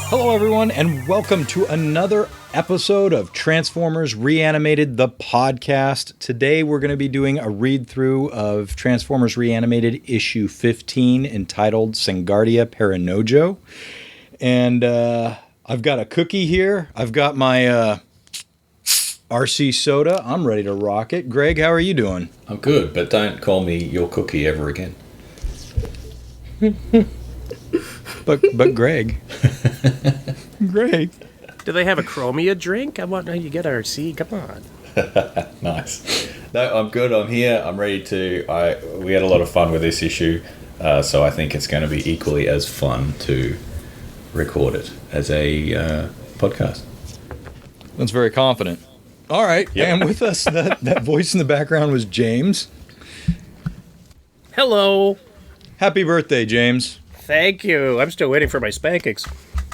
Hello, everyone, and welcome to another episode of Transformers ReAnimated, the podcast. Today, we're going to be doing a read-through of Transformers ReAnimated issue 15, entitled Sanguardia Paranojo. And I've got a cookie here. I've got my RC soda. I'm ready to rock it. Greg, how are you doing? I'm good, but don't call me your cookie ever again. But Greg. Greg. Do they have a Chromia drink? I want to you get RC. Come on. Nice. No, I'm good. I'm here. I'm ready to. We had a lot of fun with this issue, so I think it's going to be equally as fun to record it as a podcast. That's very confident. All right. Yep. And with us, that voice in the background was James. Hello. Happy birthday, James. Thank you. I'm still waiting for my spankings.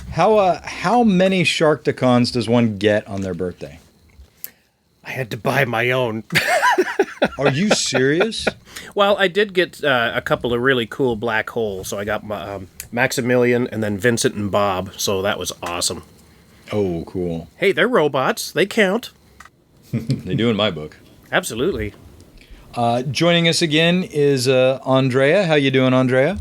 How many Sharkticons does one get on their birthday? I had to buy my own. Are you serious? Well, I did get a couple of really cool black holes. So I got Maximilian and then Vincent and Bob. So that was awesome. Oh, cool. Hey, they're robots. They count. They do in my book. Absolutely. Joining us again is Andrea. How you doing, Andrea?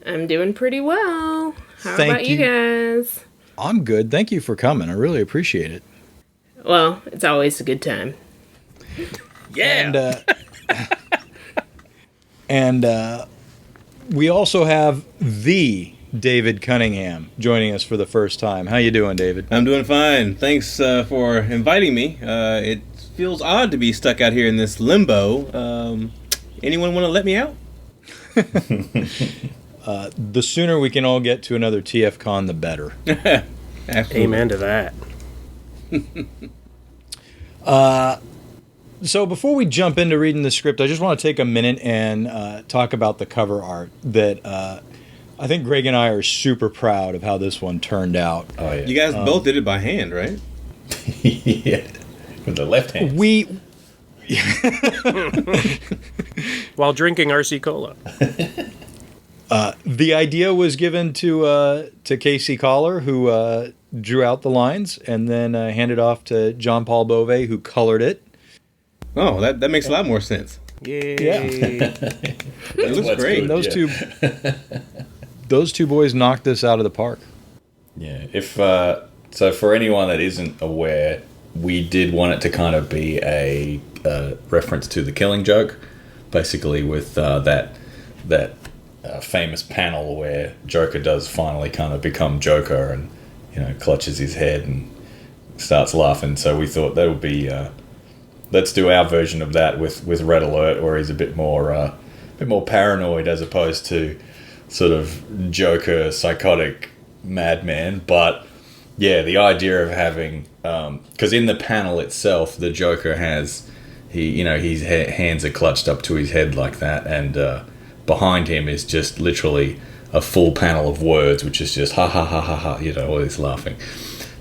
I'm doing pretty well. How Thank about you guys? I'm good. Thank you for coming. I really appreciate it. Well, it's always a good time. Yeah. And we also have the David Cunningham joining us for the first time. How you doing, David? I'm doing fine. Thanks for inviting me. It feels odd to be stuck out here in Limbo. Anyone want to let me out? The sooner we can all get to another TFCon, the better. Amen to that. So before we jump into reading the script, I just want to take a minute and talk about the cover art that I think Greg and I are super proud of how this one turned out. Oh yeah. You guys both did it by hand, right? Yeah. With the left hand. While drinking RC Cola. The idea was given to Casey Collar, who drew out the lines, and then handed off to John Paul Bove, who colored it. Oh, that makes a lot more sense. Yay. Yeah. It looks great. And those two boys knocked this out of the park. Yeah. If so, for anyone that isn't aware, we did want it to kind of be a reference to the Killing Joke, basically with that famous panel where Joker does finally kind of become Joker and, clutches his head and starts laughing. So we thought that would be let's do our version of that with Red Alert, where he's a bit more paranoid as opposed to sort of Joker psychotic madman. But yeah, the idea of having because in the panel itself, the Joker has his hands are clutched up to his head like that, and behind him is just literally a full panel of words, which is just ha ha ha ha ha, all this laughing.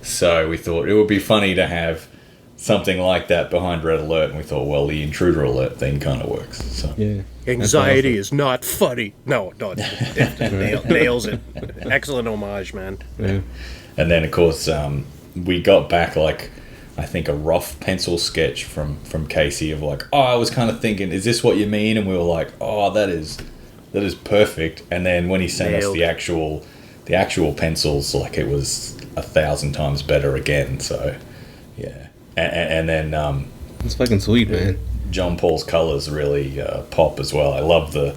So we thought it would be funny to have something like that behind Red Alert, and we thought, well, the Intruder Alert thing kind of works. So yeah, anxiety is not funny. No, it nails it. Excellent homage, man. Yeah. And then, of course, we got back I think a rough pencil sketch from Casey of I was kind of thinking, is this what you mean? And we were like, oh, that is perfect. And then when he sent us the actual pencils, it was 1,000 times better again. So yeah, and then It's fucking sweet, man. John Paul's colors really pop as well. I love the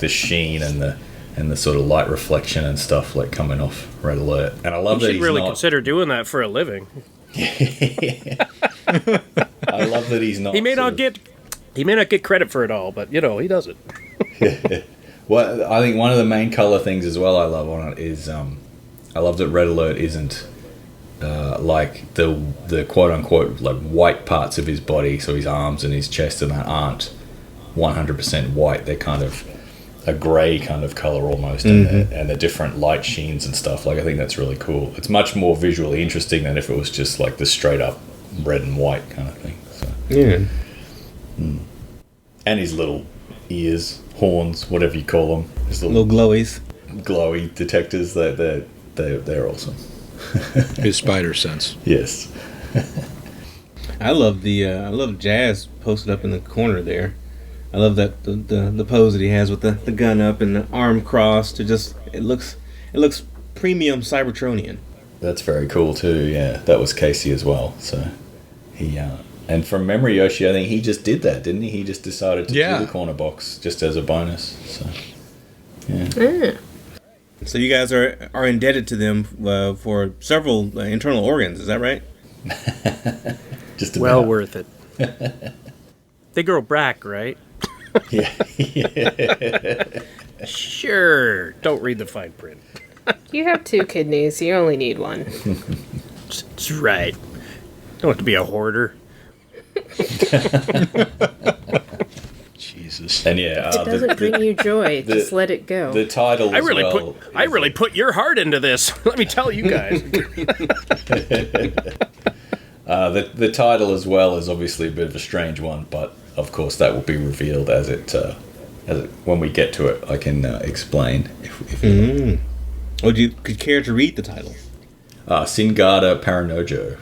sheen and the sort of light reflection and stuff coming off Red Alert. And I love that he's really not consider doing that for a living. I love that he's not. He may not get credit for it all, but he does it. Well, I think one of the main color things as well I love on it is I love that Red Alert isn't like the quote unquote white parts of his body, so his arms and his chest and that aren't 100% white. They're kind of a grey kind of color almost, and the different light sheens and stuff. I think that's really cool. It's much more visually interesting than if it was just the straight up red and white kind of thing. So. Yeah. And his little ears, horns, whatever you call them. His little glowies. Glowy detectors. They they're awesome. His spider sense. Yes. I love Jazz posted up in the corner there. I love that the pose that he has with the gun up and the arm crossed. It looks premium Cybertronian. That's very cool too. Yeah, that was Casey as well. So he and from memory, Yoshi, I think he just did that, didn't he? He just decided to do the corner box just as a bonus. So yeah. So you guys are indebted to them for several internal organs. Is that right? Just Well about. worth it. They grow back, right? Yeah. Sure. Don't read the fine print. You have 2 kidneys. You only need 1. That's right. Don't have to be a hoarder. Jesus. And yeah, It doesn't bring you joy. the- Just let it go. the title. I really put your heart into this. Let me tell you guys. The title as well is obviously a bit of a strange one, but of course that will be revealed as it when we get to it. I can explain if Would you care to read the title? Singada Paranojo.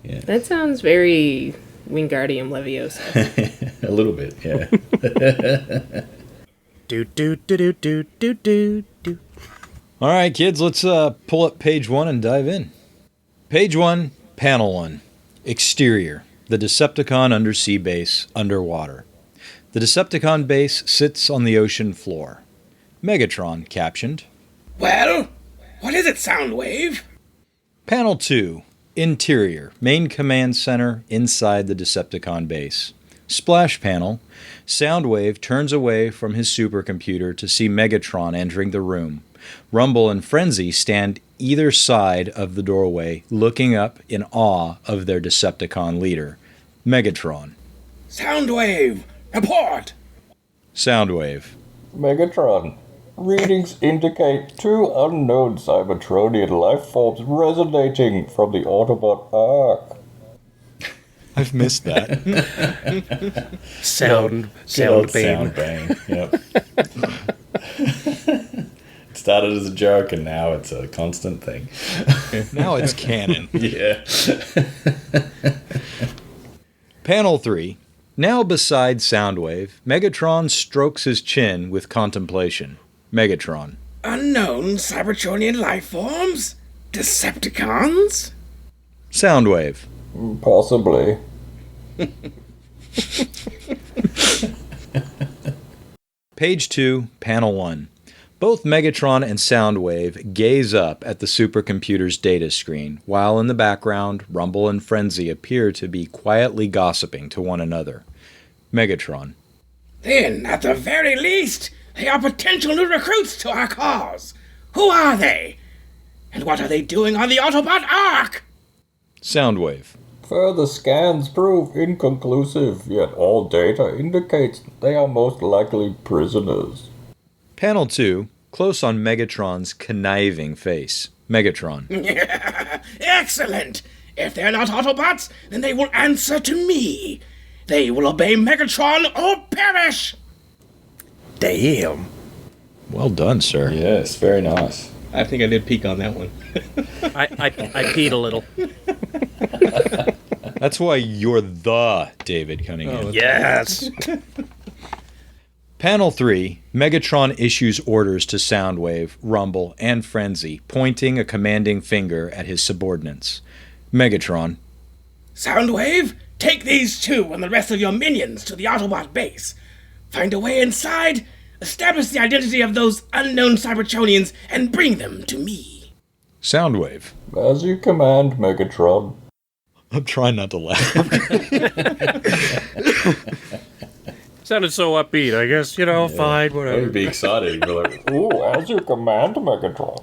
Yeah, That sounds very Wingardium Leviosa. a little bit. Yeah. do do do do do do do do. All right, kids, let's pull up page 1 and dive in. Page 1, panel 1. Exterior. The Decepticon undersea base, underwater. The Decepticon base sits on the ocean floor. Megatron, captioned. Well, what is it, Soundwave? Panel 2. Interior. Main command center inside the Decepticon base. Splash panel. Soundwave turns away from his supercomputer to see Megatron entering the room. Rumble and Frenzy stand either side of the doorway, looking up in awe of their Decepticon leader. Megatron. Soundwave, report! Soundwave. Megatron, readings indicate 2 unknown Cybertronian life forms resonating from the Autobot Ark. I've missed that. Sound bane. bang. Yep. It started as a joke and now it's a constant thing. Now it's canon. Yeah. Panel 3. Now beside Soundwave, Megatron strokes his chin with contemplation. Megatron. Unknown Cybertronian life forms? Decepticons? Soundwave. Possibly. Page 2, Panel 1. Both Megatron and Soundwave gaze up at the supercomputer's data screen, while in the background, Rumble and Frenzy appear to be quietly gossiping to one another. Megatron. Then, at the very least, they are potential new recruits to our cause. Who are they? And what are they doing on the Autobot Ark? Soundwave. Further scans prove inconclusive, yet all data indicates they are most likely prisoners. Panel 2, close on Megatron's conniving face. Megatron. Excellent! If they're not Autobots, then they will answer to me. They will obey Megatron or perish! Damn. Well done, sir. Yes, very nice. I think I did peek on that one. I peed a little. That's why you're the David Cunningham. Yes. Panel 3, Megatron issues orders to Soundwave, Rumble, and Frenzy, pointing a commanding finger at his subordinates. Megatron. Soundwave, take these 2 and the rest of your minions to the Autobot base. Find a way inside, establish the identity of those unknown Cybertronians, and bring them to me. Soundwave. As you command, Megatron. I'm trying not to laugh. Sounded so upbeat, I guess. Fine, I whatever. would be excited. You'd be like, Ooh, as you command, Megatron.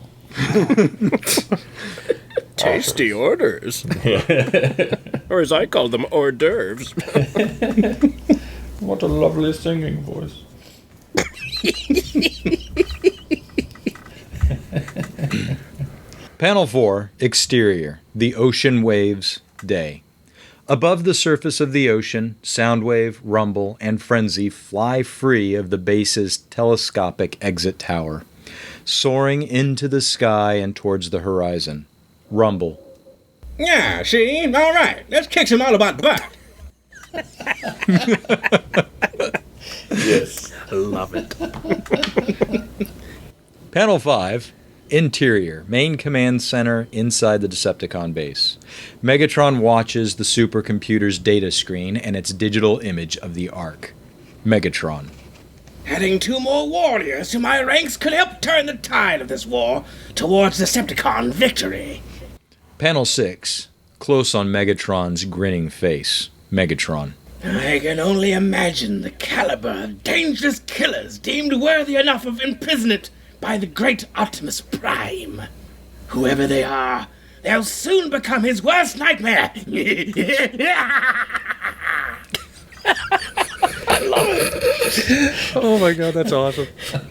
Tasty orders. Or as I call them, hors d'oeuvres. What a lovely singing voice. Panel 4, Exterior. The ocean waves, day. Above the surface of the ocean, Soundwave, Rumble, and Frenzy fly free of the base's telescopic exit tower. soaring into the sky and towards the horizon. Rumble. Yeah, see? All right. Let's kick some all about butt. Yes. Love it. Panel 5. Interior. Main command center inside the Decepticon base. Megatron watches the supercomputer's data screen and its digital image of the Ark. Megatron. Adding 2 more warriors to my ranks could help turn the tide of this war towards Decepticon victory. Panel 6. Close on Megatron's grinning face. Megatron. I can only imagine the caliber of dangerous killers deemed worthy enough of imprisonment by the great Optimus Prime. Whoever they are, they'll soon become his worst nightmare. Oh my god, that's awesome.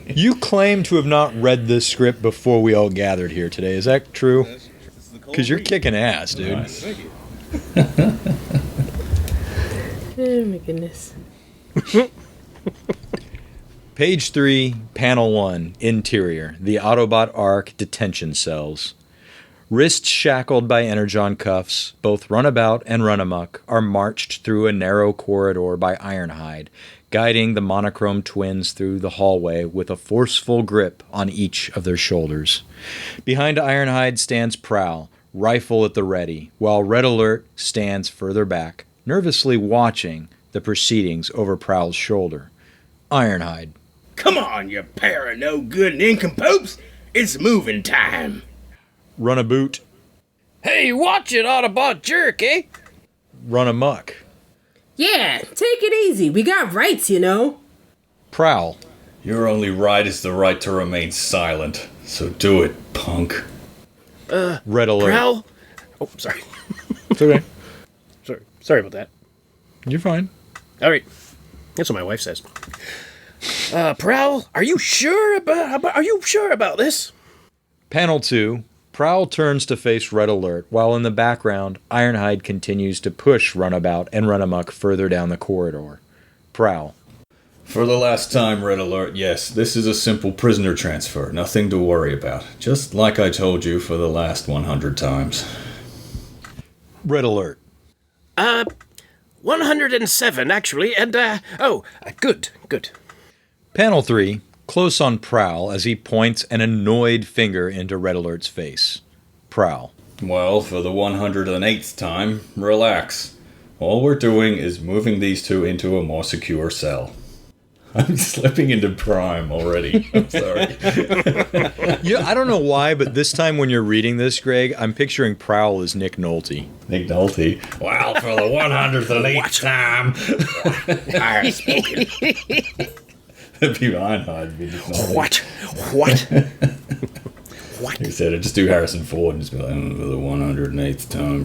You claim to have not read this script before we all gathered here today. Is that true? Because you're kicking ass, dude. Nice. Oh my goodness. Page 3, Panel 1, Interior, the Autobot Ark detention cells. Wrists shackled by energon cuffs, both Runabout and Runamuck are marched through a narrow corridor by Ironhide, guiding the monochrome twins through the hallway with a forceful grip on each of their shoulders. Behind Ironhide stands Prowl, rifle at the ready, while Red Alert stands further back, nervously watching the proceedings over Prowl's shoulder. Ironhide. Come on, you pair of no-good nincompoops. It's moving time. Runabout. Hey, watch it, Autobot jerk, eh? Runamuck. Yeah, take it easy. We got rights, you know. Prowl. Your only right is the right to remain silent. So do it, punk. Red Alert. Prowl? Oh, sorry. It's okay. Sorry about that. You're fine. All right. That's what my wife says. Prowl, are you sure about this? Panel 2. Prowl turns to face Red Alert, while in the background, Ironhide continues to push Runabout and Runamuck further down the corridor. Prowl. For the last time, Red Alert, yes, this is a simple prisoner transfer. Nothing to worry about. Just like I told you for the last 100 times. Red Alert. 107, actually, and, good. Panel 3. Close on Prowl as he points an annoyed finger into Red Alert's face. Prowl. Well, for the 108th time, relax. All we're doing is moving these two into a more secure cell. I'm slipping into Prime already. I'm sorry. Yeah, I don't know why, but this time when you're reading this, Greg, I'm picturing Prowl as Nick Nolte. Nick Nolte. Well, for the 108th time. I have spoken. That'd be Ironhide. Be Nick Nolte. What? Like I said, I'd just do Harrison Ford and just be like, for the 108th time,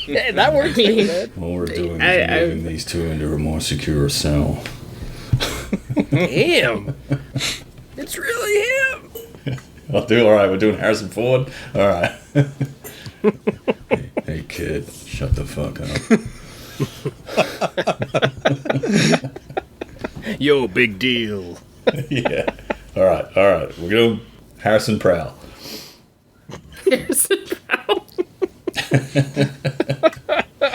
Yeah, that works too, man. all we're doing is moving these two into a more secure cell. Damn. It's really him. I'll do all right. We're doing Harrison Ford. All right. Hey, kid, shut the fuck up. Yo, big deal. Yeah. All right. We're going Harrison Prowl. Harrison Prowl.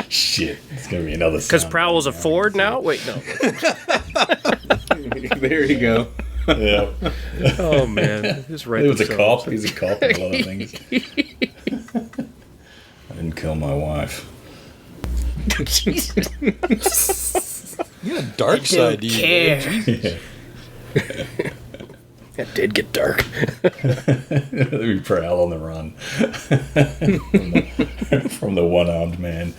Shit. It's going to be another Because sound. Prowl's a Ford now? Wait, no. There you go. Yeah. Oh, man. Just right He was a cop. He's a cop in a lot of things. I didn't kill my wife. Jesus. You got a dark side to you. Care. Yeah. That did get dark. Let me Prowl on the run. from the one-armed man.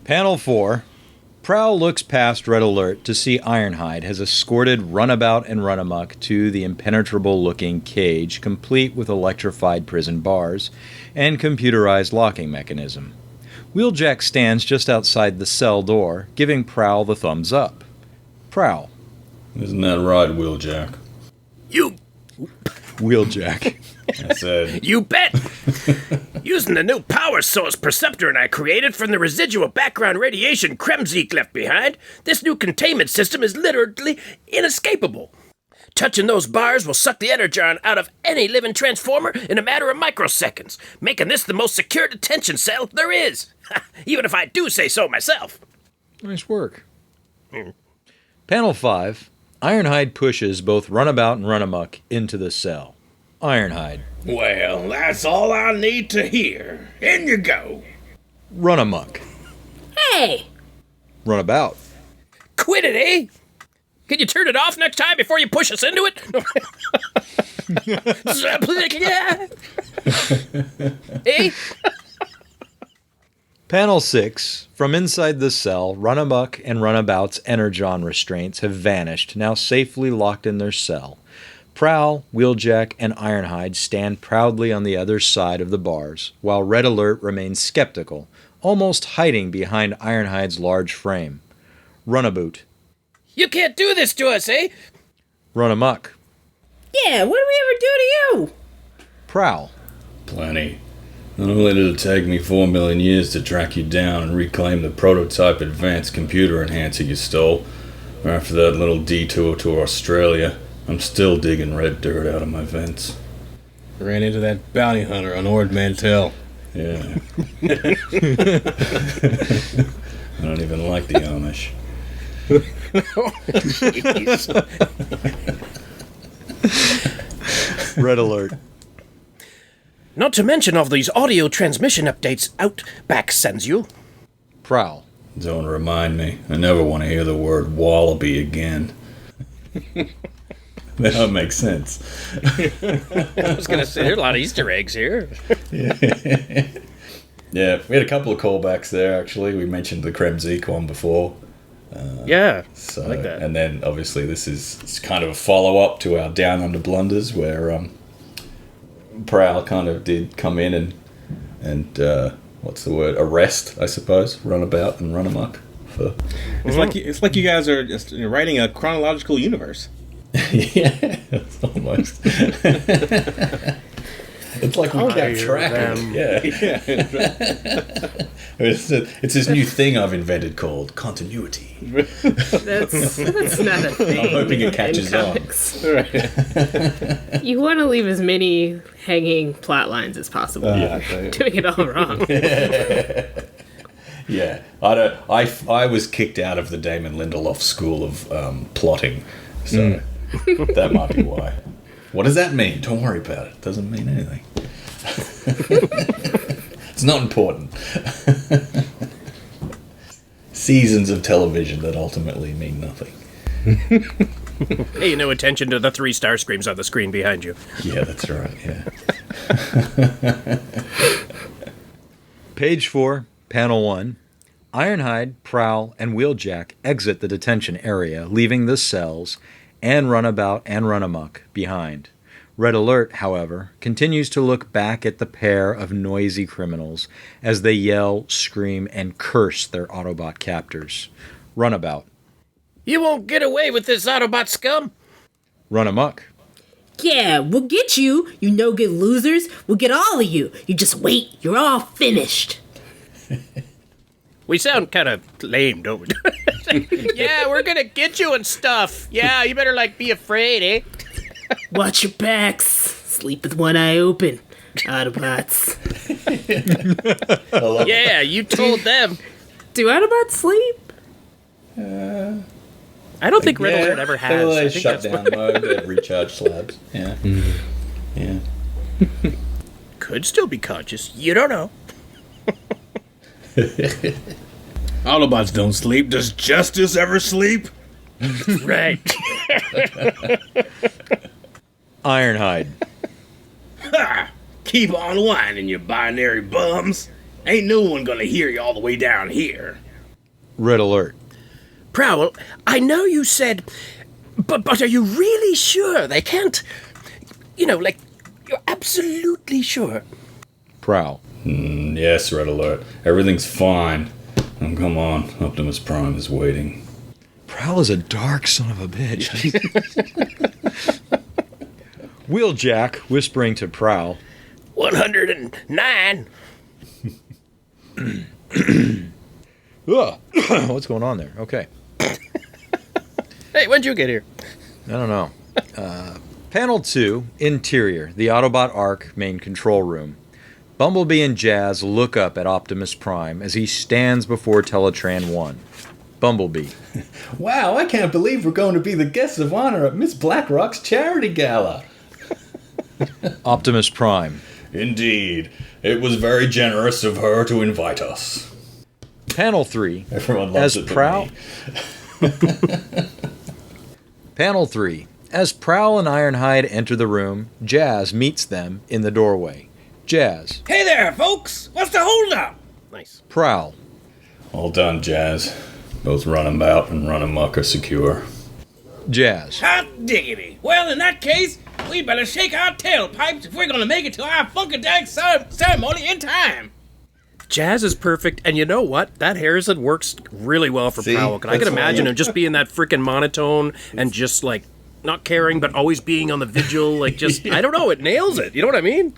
Panel 4. Prowl looks past Red Alert to see Ironhide has escorted Runabout and Runamuck to the impenetrable-looking cage, complete with electrified prison bars and computerized locking mechanism. Wheeljack stands just outside the cell door, giving Prowl the thumbs up. Prowl. Isn't that right, Wheeljack? You. Wheeljack. I said, You bet! Using the new power source Perceptor and I created from the residual background radiation Kremzik left behind, this new containment system is literally inescapable. Touching those bars will suck the energon out of any living transformer in a matter of microseconds, making this the most secure detention cell there is. Even if I do say so myself. Nice work. Panel 5. Ironhide pushes both Runabout and Runamuck into the cell. Ironhide. Well, that's all I need to hear. In you go. Runamuck. Hey! Runabout. Quit it, eh? Can you turn it off next time before you push us into it? Eh? Panel 6. From inside the cell, Runamuck and Runabout's energon restraints have vanished, now safely locked in their cell. Prowl, Wheeljack, and Ironhide stand proudly on the other side of the bars, while Red Alert remains skeptical, almost hiding behind Ironhide's large frame. Runabout. You can't do this to us, eh? Runamuck. Yeah, what did we ever do to you? Prowl. plenty. Not only did it take me 4 million years to track you down and reclaim the prototype advanced computer enhancer you stole, after that little detour to Australia, I'm still digging red dirt out of my vents. Ran into that bounty hunter on Ord Mantell. Yeah. I don't even like the Amish. Red Alert. Not to mention all these audio transmission updates Outback sends you. Prowl. Don't remind me. I never want to hear the word wallaby again. That makes sense. I was going to say, there are a lot of Easter eggs here. Yeah, we had a couple of callbacks there, actually. We mentioned the Kremzik one before. Yeah, So, I like that. And then, obviously, it's kind of a follow-up to our Down Under blunders, where Prowl kind of did come in and what's the word? Arrest, I suppose. Runabout and run amok. It's like you guys are just writing a chronological universe. Yeah, it's almost. It's like we kept track. Yeah. It's this new thing I've invented called continuity. That's not a thing. I'm hoping it catches in on. comics. You want to leave as many hanging plot lines as possible. Doing it all wrong. Yeah, I was kicked out of the Damon Lindelof school of plotting, so that might be why. What does that mean? Don't worry about it. It doesn't mean anything. It's not important. Seasons of television that ultimately mean nothing. Pay no attention to the 3 star screams on the screen behind you. Yeah, that's right. Yeah. Page 4, Panel 1. Ironhide, Prowl, and Wheeljack exit the detention area, leaving the cells and Runabout and Runamuck behind. Red Alert, however, continues to look back at the pair of noisy criminals as they yell, scream, and curse their Autobot captors. Runabout. You won't get away with this Autobot scum. Runamuck. Yeah, we'll get you, you no-good losers. We'll get all of you. You just wait. You're all finished. We sound kind of lame, don't we? Yeah, we're gonna get you and stuff. Yeah, you better, be afraid, eh? Watch your backs. Sleep with one eye open. Autobots. Yeah, you told them. Do Autobots sleep? I don't think Red Alert ever has. They I think shut that's down mode, they had recharge slabs. Yeah. Yeah. could still be conscious. You don't know. Autobots don't sleep. Does Justice ever sleep? Right. Ironhide. Ha! Keep on whining, you binary bums. Ain't no one gonna hear you all the way down here. Red Alert. Prowl, I know you said, but are you really sure they can't? You're absolutely sure. Prowl. Yes, Red Alert. Everything's fine. Oh, come on. Optimus Prime is waiting. Prowl is a dark son of a bitch. Wheeljack, whispering to Prowl. 109. Ugh. What's going on there? Okay. Hey, when'd you get here? I don't know. Panel 2, Interior, the Autobot Arc main control room. Bumblebee and Jazz look up at Optimus Prime as he stands before Teletran 1. Bumblebee. Wow, I can't believe we're going to be the guests of honor at Miss Blackrock's charity gala. Optimus Prime. Indeed. It was very generous of her to invite us. Panel 3. Everyone loves as it but Prowl. me. Panel 3. As Prowl and Ironhide enter the room, Jazz meets them in the doorway. Jazz. Hey there, folks! What's the holdup? Nice. Prowl. All done, Jazz. Both runabout and run amok are secure. Jazz. Hot diggity. Well, in that case, we better shake our tailpipes if we're gonna make it to our Funkadelic ceremony in time. Jazz is perfect, and you know what? That Harrison works really well for See? Prowl. I can That's imagine why- him just being that freaking monotone and just like not caring, but always being on the vigil. Like just, I don't know, it nails it. You know what I mean?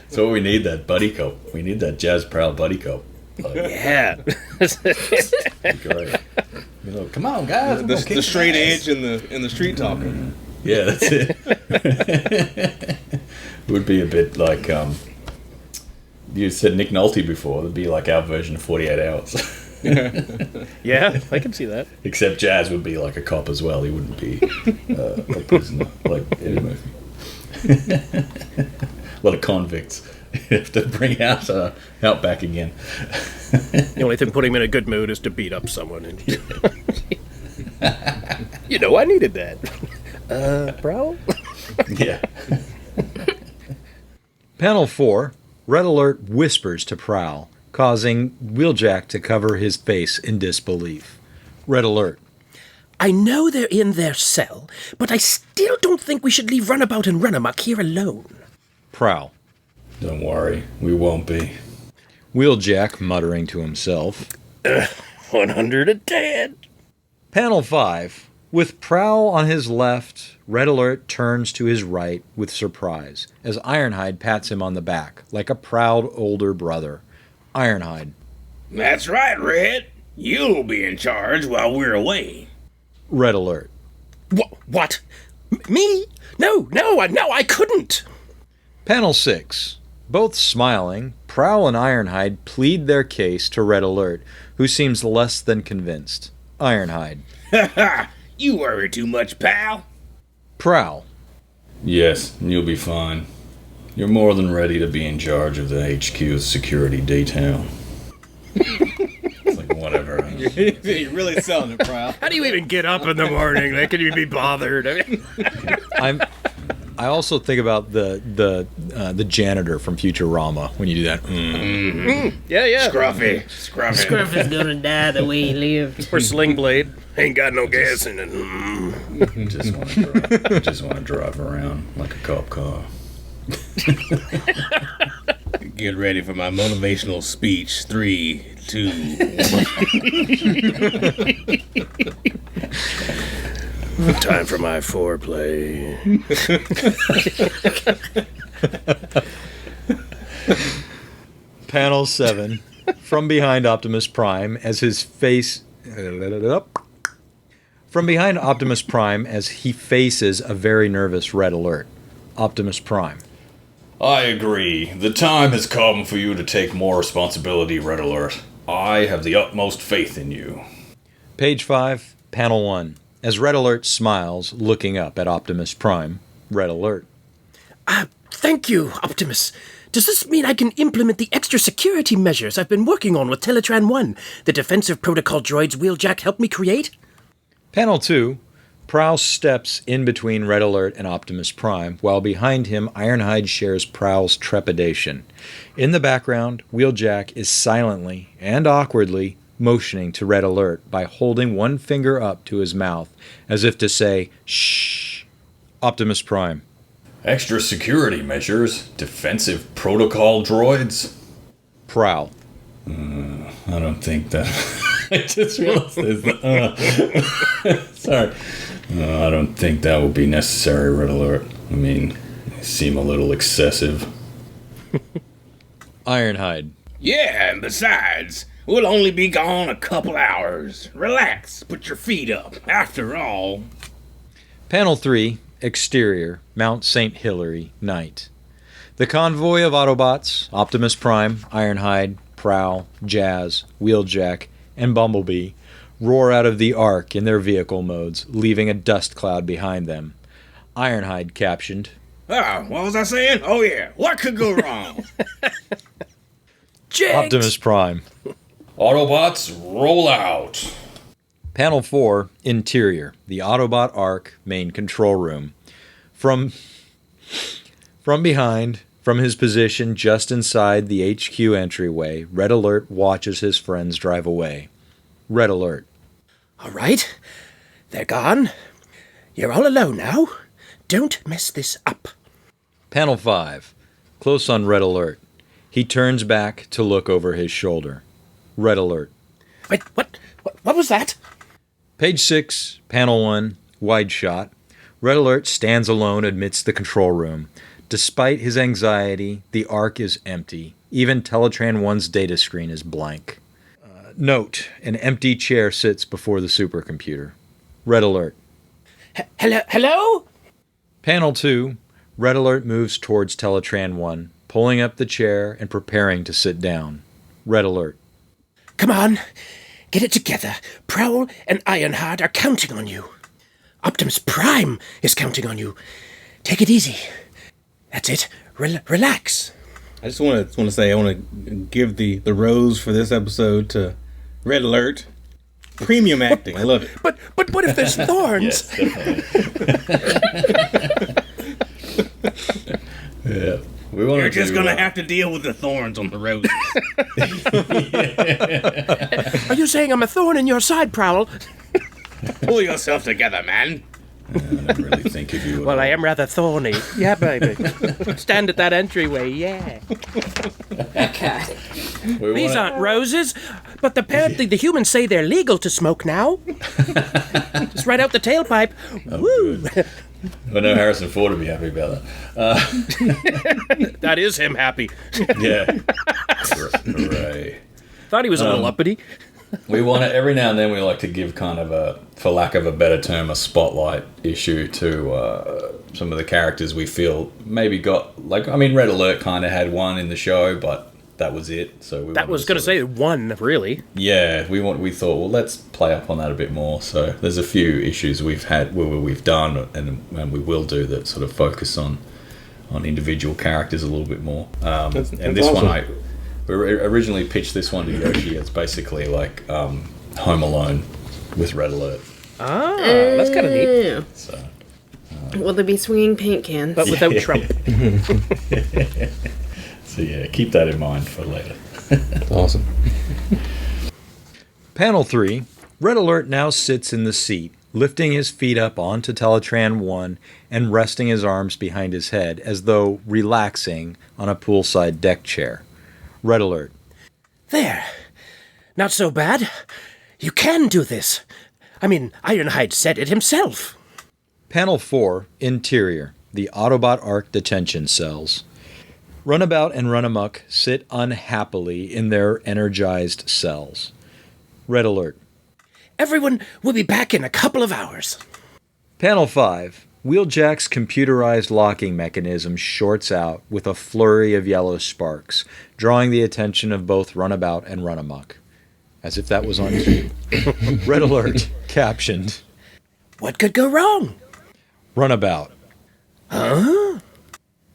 So we need that buddy cop. We need that Jazz Prowl buddy cop. Yeah. Great. You know, come on, guys. The straight edge and the street talking. Yeah, that's it. Would be a bit like you said Nick Nolte before. It'd be like our version of 48 Hours. Yeah, I can see that. Except Jazz would be like a cop as well. He wouldn't be a prisoner like Eddie Murphy. A lot of convicts. You have to bring out back again. The only thing putting him in a good mood is to beat up someone. And you know, I needed that. Prowl? Yeah. Panel 4. Red Alert whispers to Prowl, causing Wheeljack to cover his face in disbelief. Red Alert. I know they're in their cell, but I still don't think we should leave Runabout and Runamuck here alone. Prowl. Don't worry, we won't be. Wheeljack muttering to himself. 110. Panel 5. With Prowl on his left, Red Alert turns to his right with surprise as Ironhide pats him on the back like a proud older brother. Ironhide. That's right, Red. You'll be in charge while we're away. Red Alert. What? Me? No, I couldn't. Panel 6. Both smiling, Prowl and Ironhide plead their case to Red Alert, who seems less than convinced. Ironhide. Ha ha! You worry too much, pal. Prowl. Yes, you'll be fine. You're more than ready to be in charge of the HQ's security detail. It's like, whatever. You're really selling it, Prowl. How do you even get up in the morning? Like, can you be bothered? I mean, I also think about the janitor from Futurama when you do that. yeah. Scruffy. Scruff is gonna die the way he lived. Or Sling Blade. Ain't got no gas in it. Just want to drive around like a cop car. Get ready for my motivational speech. 3, 2, 1. Time for my foreplay. Panel 7. From behind Optimus Prime as his face... From behind Optimus Prime as he faces a very nervous Red Alert. Optimus Prime. I agree. The time has come for you to take more responsibility, Red Alert. I have the utmost faith in you. Page 5, Panel 1. As Red Alert smiles, looking up at Optimus Prime. Red Alert. Thank you, Optimus. Does this mean I can implement the extra security measures I've been working on with Teletran 1, the defensive protocol droids Wheeljack helped me create? Panel 2. Prowl steps in between Red Alert and Optimus Prime, while behind him Ironhide shares Prowl's trepidation. In the background, Wheeljack is silently and awkwardly motioning to Red Alert by holding one finger up to his mouth, as if to say, shh. Optimus Prime. Extra security measures? Defensive protocol droids? Prowl. I don't think that... I just realized this. Sorry. I don't think that will be necessary, Red Alert. I mean, seem a little excessive. Ironhide. Yeah, and besides, we'll only be gone a couple hours. Relax, put your feet up. After all. Panel 3, Exterior, Mount St. Hilary, Night. The convoy of Autobots, Optimus Prime, Ironhide, Prowl, Jazz, Wheeljack, and Bumblebee roar out of the Ark in their vehicle modes, leaving a dust cloud behind them. Ironhide captioned, What was I saying? Oh yeah, what could go wrong? Optimus Prime. Autobots, roll out! Panel 4, Interior, the Autobot Ark main control room. From behind, from his position just inside the HQ entryway, Red Alert watches his friends drive away. Red Alert. All right, they're gone. You're all alone now. Don't mess this up. Panel 5, close on Red Alert. He turns back to look over his shoulder. Red Alert. Wait, what was that? Page 6, Panel 1, wide shot. Red Alert stands alone amidst the control room. Despite his anxiety, the Ark is empty. Even Teletran 1's data screen is blank. Note, an empty chair sits before the supercomputer. Red Alert. Hello? Panel 2, Red Alert moves towards Teletran 1, pulling up the chair and preparing to sit down. Red Alert. Come on, get it together. Prowl and Ironheart are counting on you. Optimus Prime is counting on you. Take it easy. That's it. Relax. I just want to say I want to give the rose for this episode to Red Alert. Premium acting. I love it. But what if there's thorns? Yes, definitely. Yeah. You're just gonna have to deal with the thorns on the roses. Are you saying I'm a thorn in your side, Prowl? Pull yourself together, man. I don't really think of you. Well, I am rather thorny. Yeah, baby. Stand at that entryway, yeah. These aren't roses, but apparently the humans say they're legal to smoke now. Just right out the tailpipe. Woo! Good. I know Harrison Ford would be happy about that. That is him happy. Yeah. Hooray. Thought he was a little uppity. We want to, every now and then we like to give kind of a, for lack of a better term, a spotlight issue to some of the characters we feel maybe got, like, I mean, Red Alert kind of had one in the show, but that was it. So we that was going to say one, really. Yeah, we thought, well, let's play up on that a bit more. So there's a few issues we've had, where we've done, and we will do, that sort of focus on individual characters a little bit more. And this awesome. One, we originally pitched this one to Yoshi. It's basically like Home Alone with Red Alert. Ah, that's kind of neat. So, will there be swinging paint cans? But without Trump. So yeah, keep that in mind for later. Awesome. Panel 3, Red Alert now sits in the seat, lifting his feet up onto Teletran 1 and resting his arms behind his head as though relaxing on a poolside deck chair. Red Alert. There. Not so bad. You can do this. I mean, Ironhide said it himself. Panel 4, Interior, the Autobot Ark detention cells. Runabout and Runamuck sit unhappily in their energized cells. Red Alert. Everyone will be back in a couple of hours. Panel 5, Wheeljack's computerized locking mechanism shorts out with a flurry of yellow sparks, drawing the attention of both Runabout and Runamuck. As if that was on cue. Red Alert, captioned. What could go wrong? Runabout. Huh?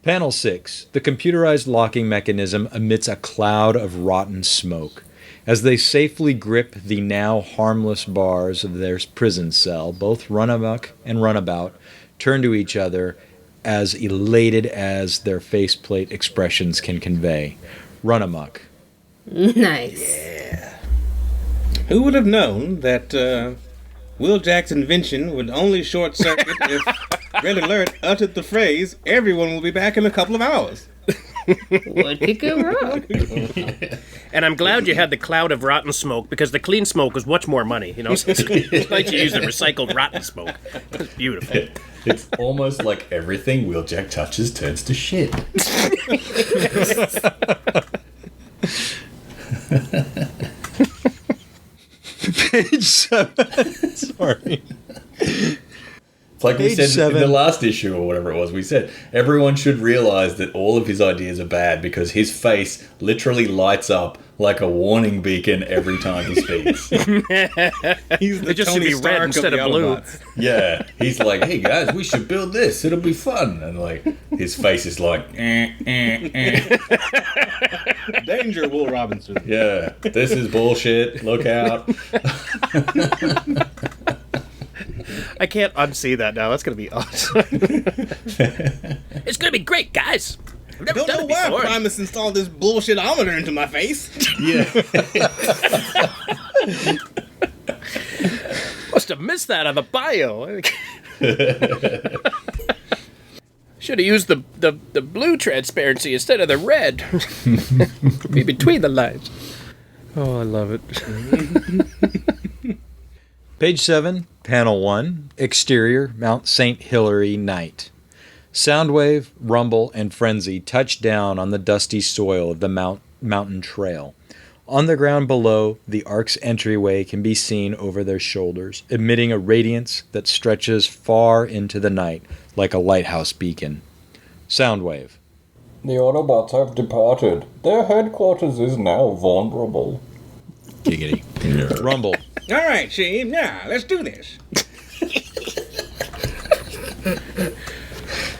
Panel 6, the computerized locking mechanism emits a cloud of rotten smoke. As they safely grip the now harmless bars of their prison cell, both Runamuck and Runabout turn to each other as elated as their faceplate expressions can convey. Runamuck. Nice. Yeah. Who would have known that Wheeljack's invention would only short-circuit if Red Alert uttered the phrase, "Everyone will be back in a couple of hours." What could go wrong? And I'm glad you had the cloud of rotten smoke, because the clean smoke was much more money, you know? So it's like you use the recycled rotten smoke. It's beautiful. It's almost like everything Wheeljack touches turns to shit. Page 7. Sorry. It's like we Page said 7. in the last issue or whatever it was. We said everyone should realize that all of his ideas are bad because his face literally lights up like a warning beacon every time he speaks. He's the It just should Tony be red Stark instead the of blue. Autobots. Yeah, he's like, hey guys, we should build this. It'll be fun. And like his face is like, Danger, Will Robinson. yeah, this is bullshit. Look out. I can't unsee that now. That's going to be awesome. It's going to be great, guys. I've never Don't done know it why before. Primus installed this bullshit-ometer into my face. Yeah. Must have missed that on the bio. Should have used the blue transparency instead of the red. Be between the lines. Oh, I love it. Page 7, Panel 1, Exterior, Mount St. Hilary Night. Soundwave, Rumble, and Frenzy touch down on the dusty soil of the mountain trail. On the ground below, the Ark's entryway can be seen over their shoulders, emitting a radiance that stretches far into the night, like a lighthouse beacon. Soundwave. The Autobots have departed. Their headquarters is now vulnerable. Giggity. Rumble. All right, Shane. Yeah, let's do this.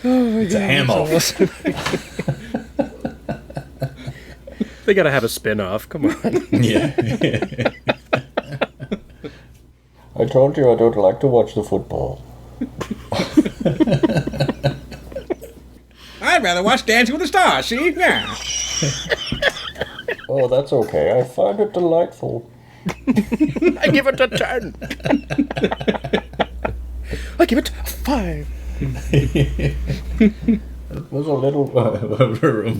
It's a hammer. They got to have a spin-off. Come on. Yeah. I told you I don't like to watch the football. I'd rather watch Dancing with the Stars, see? Yeah. Oh, that's okay. I find it delightful. I give it a 10. I give it a 5. It was a little...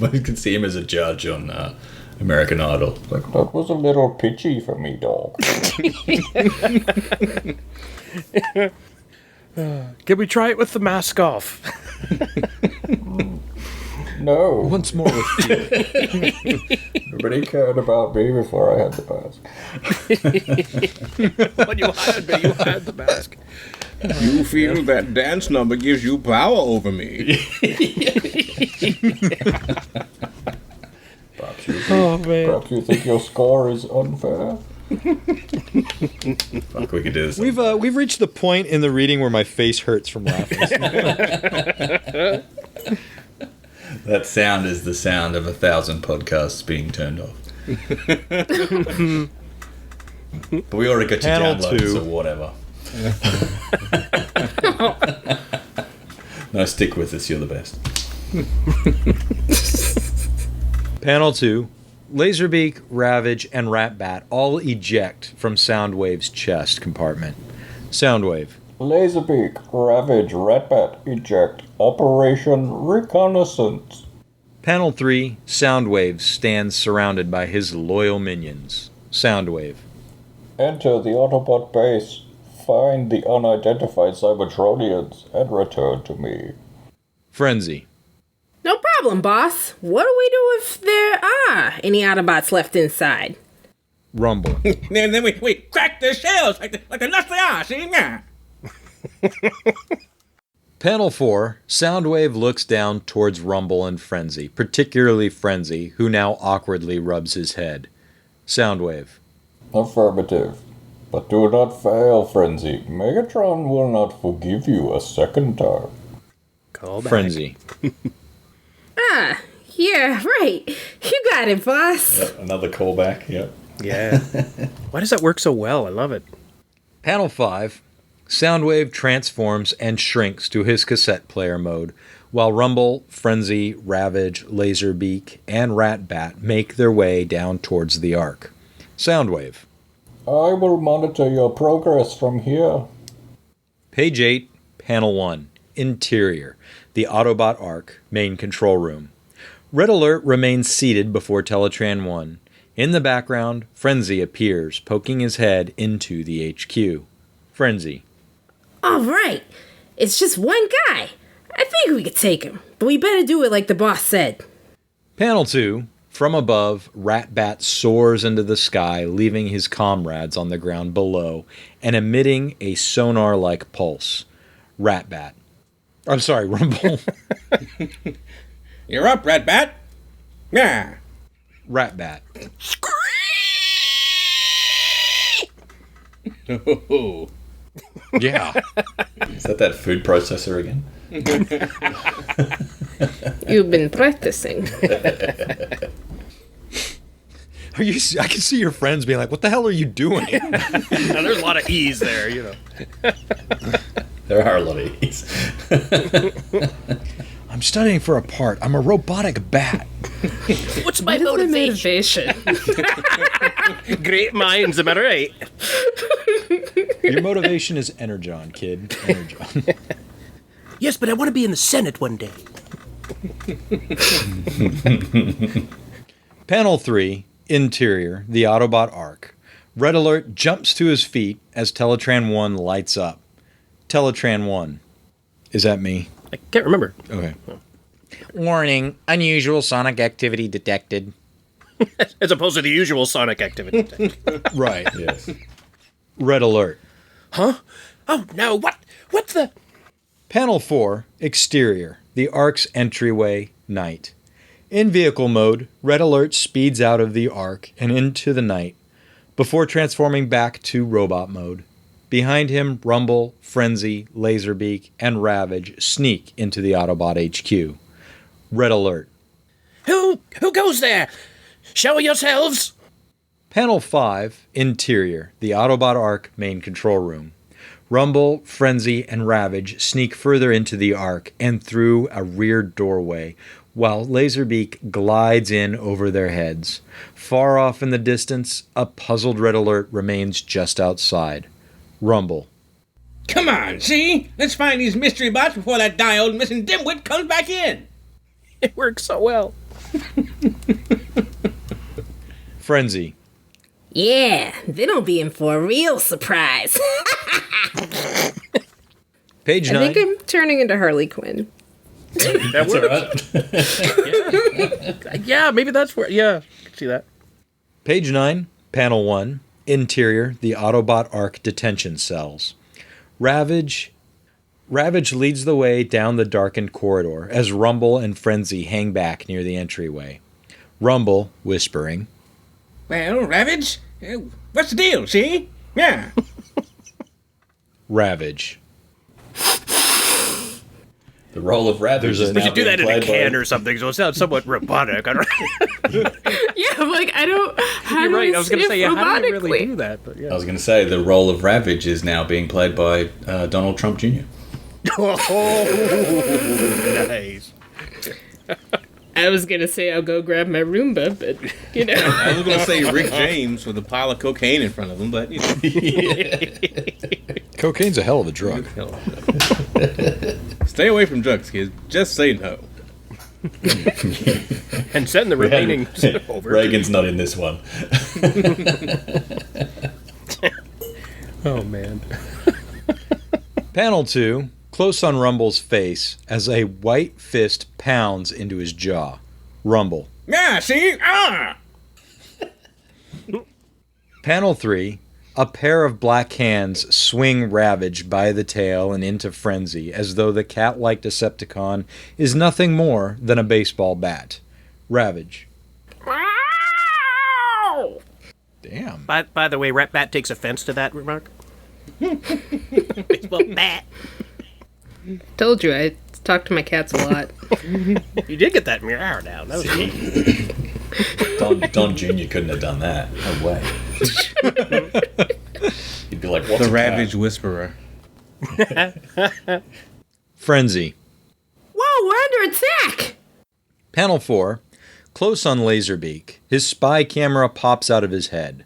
I can see him as a judge on American Idol. Like, that was a little pitchy for me, dog. Can we try it with the mask off? No. Once more with you. Nobody cared about me before I had the mask. When you hired me, you had the mask. You feel that dance number gives you power over me. Perhaps you think your score is unfair? fuck, we could do this. We've reached the point in the reading where my face hurts from laughing. That sound is the sound of 1,000 podcasts being turned off. But we already got you Panel downloaded, 2. so whatever. No, stick with us. You're the best. Panel 2. Laserbeak, Ravage, and Ratbat all eject from Soundwave's chest compartment. Soundwave. Laserbeak, Ravage, Ratbat, eject. Operation Reconnaissance. Panel 3. Soundwave stands surrounded by his loyal minions. Soundwave. Enter the Autobot base. Find the unidentified Cybertronians and return to me. Frenzy. No problem, boss. What do we do if there are any Autobots left inside? Rumble. then we crack their shells like the nuts they are, see? Yeah. Panel 4. Soundwave looks down towards Rumble and Frenzy, particularly Frenzy, who now awkwardly rubs his head. Soundwave. Affirmative. But do not fail, Frenzy. Megatron will not forgive you a second time. Call back. Frenzy. Yeah, right. You got it, boss. Yep, another callback. Yep. Yeah. Why does that work so well? I love it. Panel 5. Soundwave transforms and shrinks to his cassette player mode, while Rumble, Frenzy, Ravage, Laserbeak, and Ratbat make their way down towards the Ark. Soundwave. I will monitor your progress from here. Page 8, Panel 1. Interior. The Autobot Ark, main control room. Red Alert remains seated before Teletran 1. In the background, Frenzy appears, poking his head into the HQ. Frenzy. All right. It's just one guy. I think we could take him, but we better do it like the boss said. Panel 2. From above, Rat-Bat soars into the sky, leaving his comrades on the ground below and emitting a sonar-like pulse. Rat-Bat. I'm sorry, Rumble. You're up, Rat-Bat. Yeah. Rat-Bat. Oh. Yeah. Is that food processor again? You've been practicing. Are you? I can see your friends being like, "What the hell are you doing?" Now, there's a lot of E's there, you know. There are a lot of E's. I'm studying for a part. I'm a robotic bat. What's my What is motivation? the motivation? Great minds, am I right? Your motivation is Energon, kid. Energon. Yes, but I want to be in the Senate one day. Panel 3, Interior, the Autobot Arc. Red Alert jumps to his feet as Teletran 1 lights up. Teletran 1. Is that me? I can't remember. Okay. Warning, unusual sonic activity detected. As opposed to the usual sonic activity. Right. Yes. Red Alert. Huh? Oh, no, what? What the? Panel 4, Exterior, the Arc's entryway, night. In vehicle mode, Red Alert speeds out of the Arc and into the night, before transforming back to robot mode. Behind him, Rumble, Frenzy, Laserbeak, and Ravage sneak into the Autobot HQ. Red Alert. Who goes there? Show yourselves! Panel 5, Interior, the Autobot Arc main control room. Rumble, Frenzy, and Ravage sneak further into the Arc and through a rear doorway, while Laserbeak glides in over their heads. Far off in the distance, a puzzled Red Alert remains just outside. Rumble. Come on, see? Let's find these mystery bots before that old missing dimwit comes back in. It works so well. Frenzy. Yeah, then I'll be in for a real surprise. Page I 9. think I'm turning into Harley Quinn. That's all right. Yeah, maybe that's where. Yeah, I can see that. Page 9, Panel 1, Interior, the Autobot Arc detention cells. Ravage leads the way down the darkened corridor as Rumble and Frenzy hang back near the entryway. Rumble, whispering. Well, Ravage, what's the deal, see? Yeah. Ravage. The role of Ravage is We now should do being that in a played by- can or something, so it sounds somewhat robotic. I don't Yeah, I'm like, I don't. How You're do right. I was going to say, yeah, how do you really robotically? do that? But yeah. I was going to say the role of Ravage is now being played by Donald Trump Jr. Oh, nice. I was gonna say I'll go grab my Roomba, but you know. I was going to say Rick James with a pile of cocaine in front of him, but, you know. Cocaine's a hell of a drug. Stay away from drugs, kids. Just say no. And send the remaining over. Reagan's not in this one. Oh, man. Panel 2, close on Rumble's face as a white fist pounds into his jaw. Rumble. Yeah, see? Ah! Panel 3, a pair of black hands swing Ravage by the tail and into Frenzy as though the cat-like Decepticon is nothing more than a baseball bat. Ravage. Damn. By the way, Rat-Bat takes offense to that remark. Baseball bat. Told you, I talk to my cats a lot. You did get that meow down. That was See? Don Jr. couldn't have done that. No way. He'd be like, what's The a Ravage cat? Whisperer. Frenzy. Whoa, we're under attack! Panel 4, close on Laserbeak. His spy camera pops out of his head.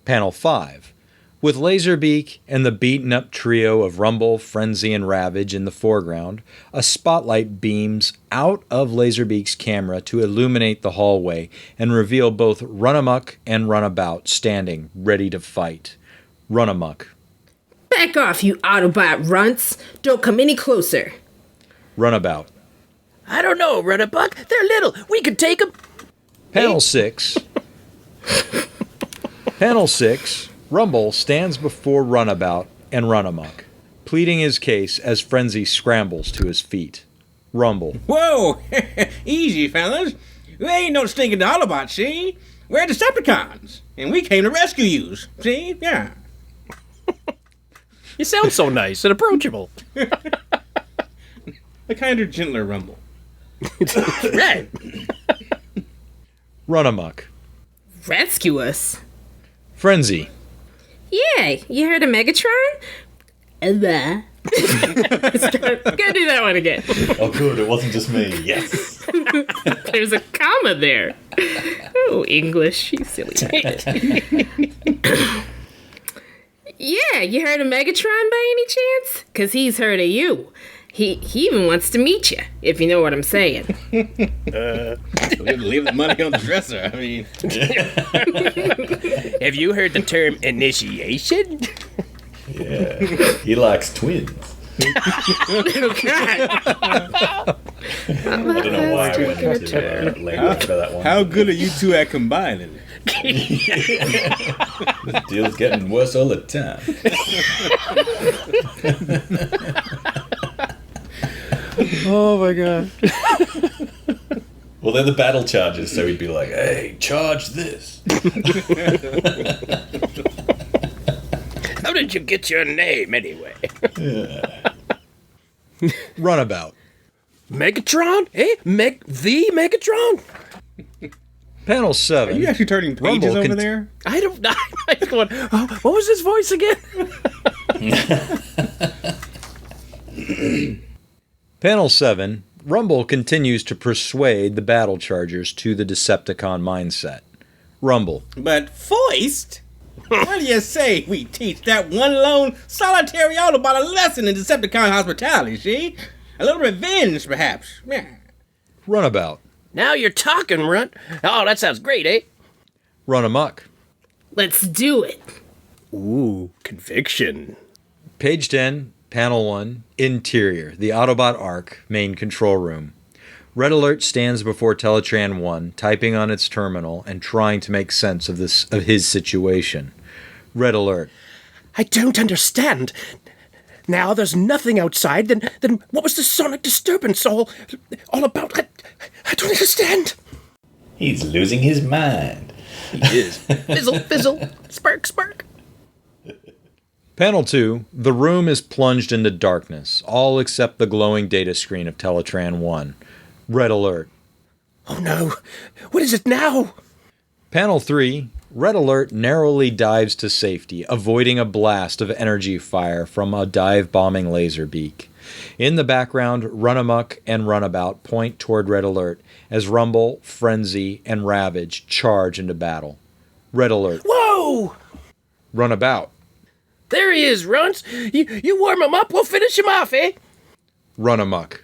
Panel 5, With Laserbeak and the beaten-up trio of Rumble, Frenzy, and Ravage in the foreground, a spotlight beams out of Laserbeak's camera to illuminate the hallway and reveal both Runamuck and Runabout standing, ready to fight. Runamuck. Back off, you Autobot runts. Don't come any closer. Runabout. I don't know, Runabuck. They're little. We could take them. Panel 6. Panel 6. Rumble stands before Runabout and Runamuck, pleading his case as Frenzy scrambles to his feet. Rumble. Whoa! Easy, fellas. We ain't no stinking Autobots, see? We're Decepticons, and we came to rescue yous, see? Yeah. You sound so nice and approachable. A kinder, gentler Rumble. Right. Runamuck. Rescue us. Frenzy. Yeah, you heard of Megatron? Gotta do that one again. Oh, good. It wasn't just me. Yes. There's a comma there. Oh, English, you silly. Yeah, you heard of Megatron by any chance? Because he's heard of you. He even wants to meet you, if you know what I'm saying. Leave the money on the dresser, I mean. Have you heard the term initiation? Yeah. He likes twins. Oh, God. I don't know why I went into language for that one. How good are you two at combining? This deal's getting worse all the time. Oh my god. Well, they're the battle charges, so he'd be like, hey, charge this. How did you get your name, anyway? Runabout. Megatron? Eh? The Megatron? Panel 7. Are you actually turning pages over there? I don't know. I was going, oh, what was his voice again? Panel 7. Rumble continues to persuade the battle chargers to the Decepticon mindset. Rumble. But foist? What do you say we teach that one lone solitary Autobot a lesson in Decepticon hospitality, see? A little revenge, perhaps. Yeah. Runabout. Now you're talking, Runt. Oh, that sounds great, eh? Runamuck. Let's do it. Ooh, conviction. Page 10, Panel 1, Interior, the Autobot Arc, main control room. Red Alert stands before Teletran 1, typing on its terminal and trying to make sense of his situation. Red Alert. I don't understand. Now there's nothing outside, then what was the sonic disturbance all about? I don't understand. He's losing his mind. He is. Fizzle, fizzle, spark, spark. Panel 2, the room is plunged into darkness, all except the glowing data screen of Teletran 1. Red Alert. Oh no, what is it now? Panel 3, Red Alert narrowly dives to safety, avoiding a blast of energy fire from a dive-bombing Laserbeak. In the background, Runamuck and Runabout point toward Red Alert as Rumble, Frenzy, and Ravage charge into battle. Red Alert. Whoa! Runabout. There he is, Runt. You warm him up, we'll finish him off, eh? Runamuck.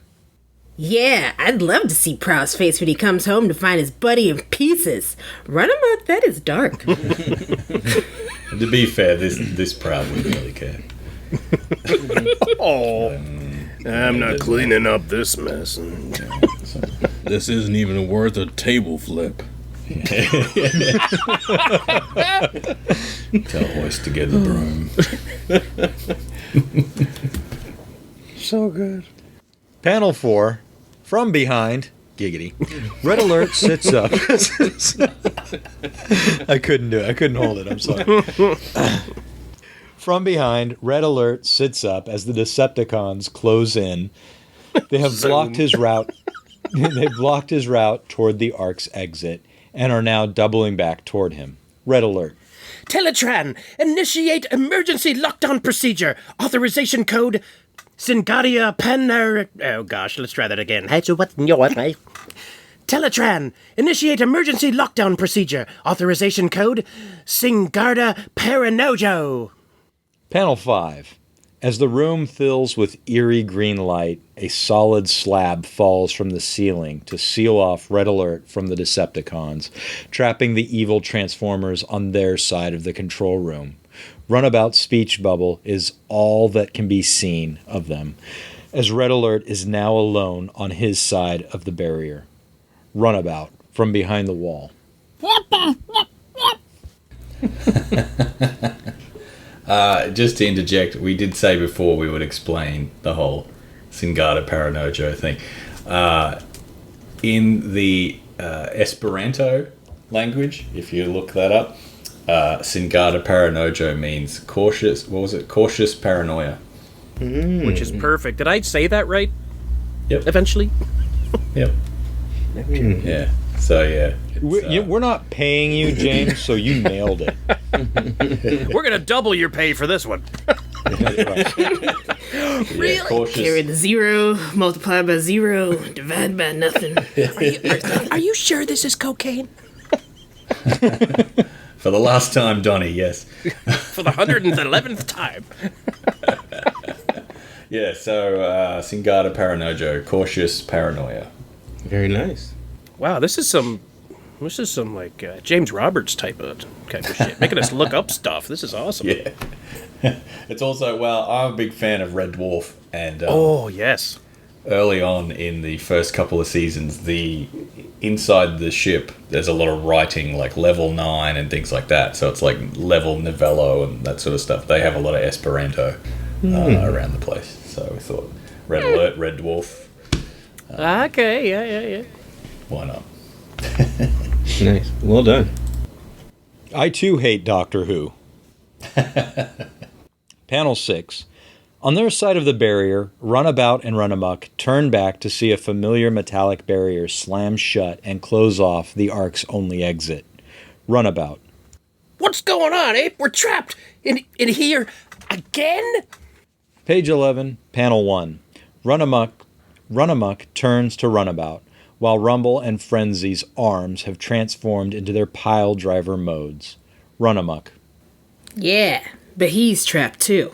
Yeah, I'd love to see Prow's face when he comes home to find his buddy in pieces. Run him out, that is dark. To be fair, this Proud wouldn't really care. Oh, I'm not cleaning up this mess. This isn't even worth a table flip. Tell Hoist to get the broom. So good. Panel 4. From behind, giggity, Red Alert sits up. I couldn't do it. I couldn't hold it. I'm sorry. From behind, Red Alert sits up as the Decepticons close in. They have blocked his route. They've blocked his route toward the Ark's exit and are now doubling back toward him. Red Alert. Teletran, initiate emergency lockdown procedure. Authorization code Singaria Penner. Oh gosh, let's try that again. Teletran, initiate emergency lockdown procedure. Authorization code Singarda Paranojo. Panel 5. As the room fills with eerie green light, a solid slab falls from the ceiling to seal off Red Alert from the Decepticons, trapping the evil Transformers on their side of the control room. Runabout's speech bubble is all that can be seen of them, as Red Alert is now alone on his side of the barrier. Runabout from behind the wall. Just to interject, we did say before we would explain the whole Singada Paranojo thing. In the Esperanto language, if you look that up, Singada Paranojo means cautious. What was it? Cautious paranoia. Which is perfect. Did I say that right? Yep. Eventually? Yep. Yeah. So, yeah. We're not paying you, James, so you nailed it. We're going to double your pay for this one. Really? Cautious. Carry the 0, multiply by 0, divide by nothing. Are you sure this is cocaine? For the last time, Donnie, yes. For the 111th time. Yeah, so Singada Paranojo, cautious paranoia. Very nice. Wow, this is some like James Roberts type of kind of shit. Making us look up stuff. This is awesome. Yeah. It's also, well, I'm a big fan of Red Dwarf, and oh, yes. Early on in the first couple of seasons, inside the ship, there's a lot of writing, like level 9 and things like that. So it's like level Novello and that sort of stuff. They have a lot of Esperanto around the place. So we thought Red Alert, Red Dwarf. Okay, yeah. Why not? Nice. Well done. I too hate Doctor Who. Panel 6. On their side of the barrier, Runabout and Runamuck turn back to see a familiar metallic barrier slam shut and close off the Ark's only exit. Runabout. What's going on, Ape? We're trapped in here again? Page 11, Panel 1. Runamuck turns to Runabout, while Rumble and Frenzy's arms have transformed into their pile driver modes. Runamuck. Yeah, but he's trapped too.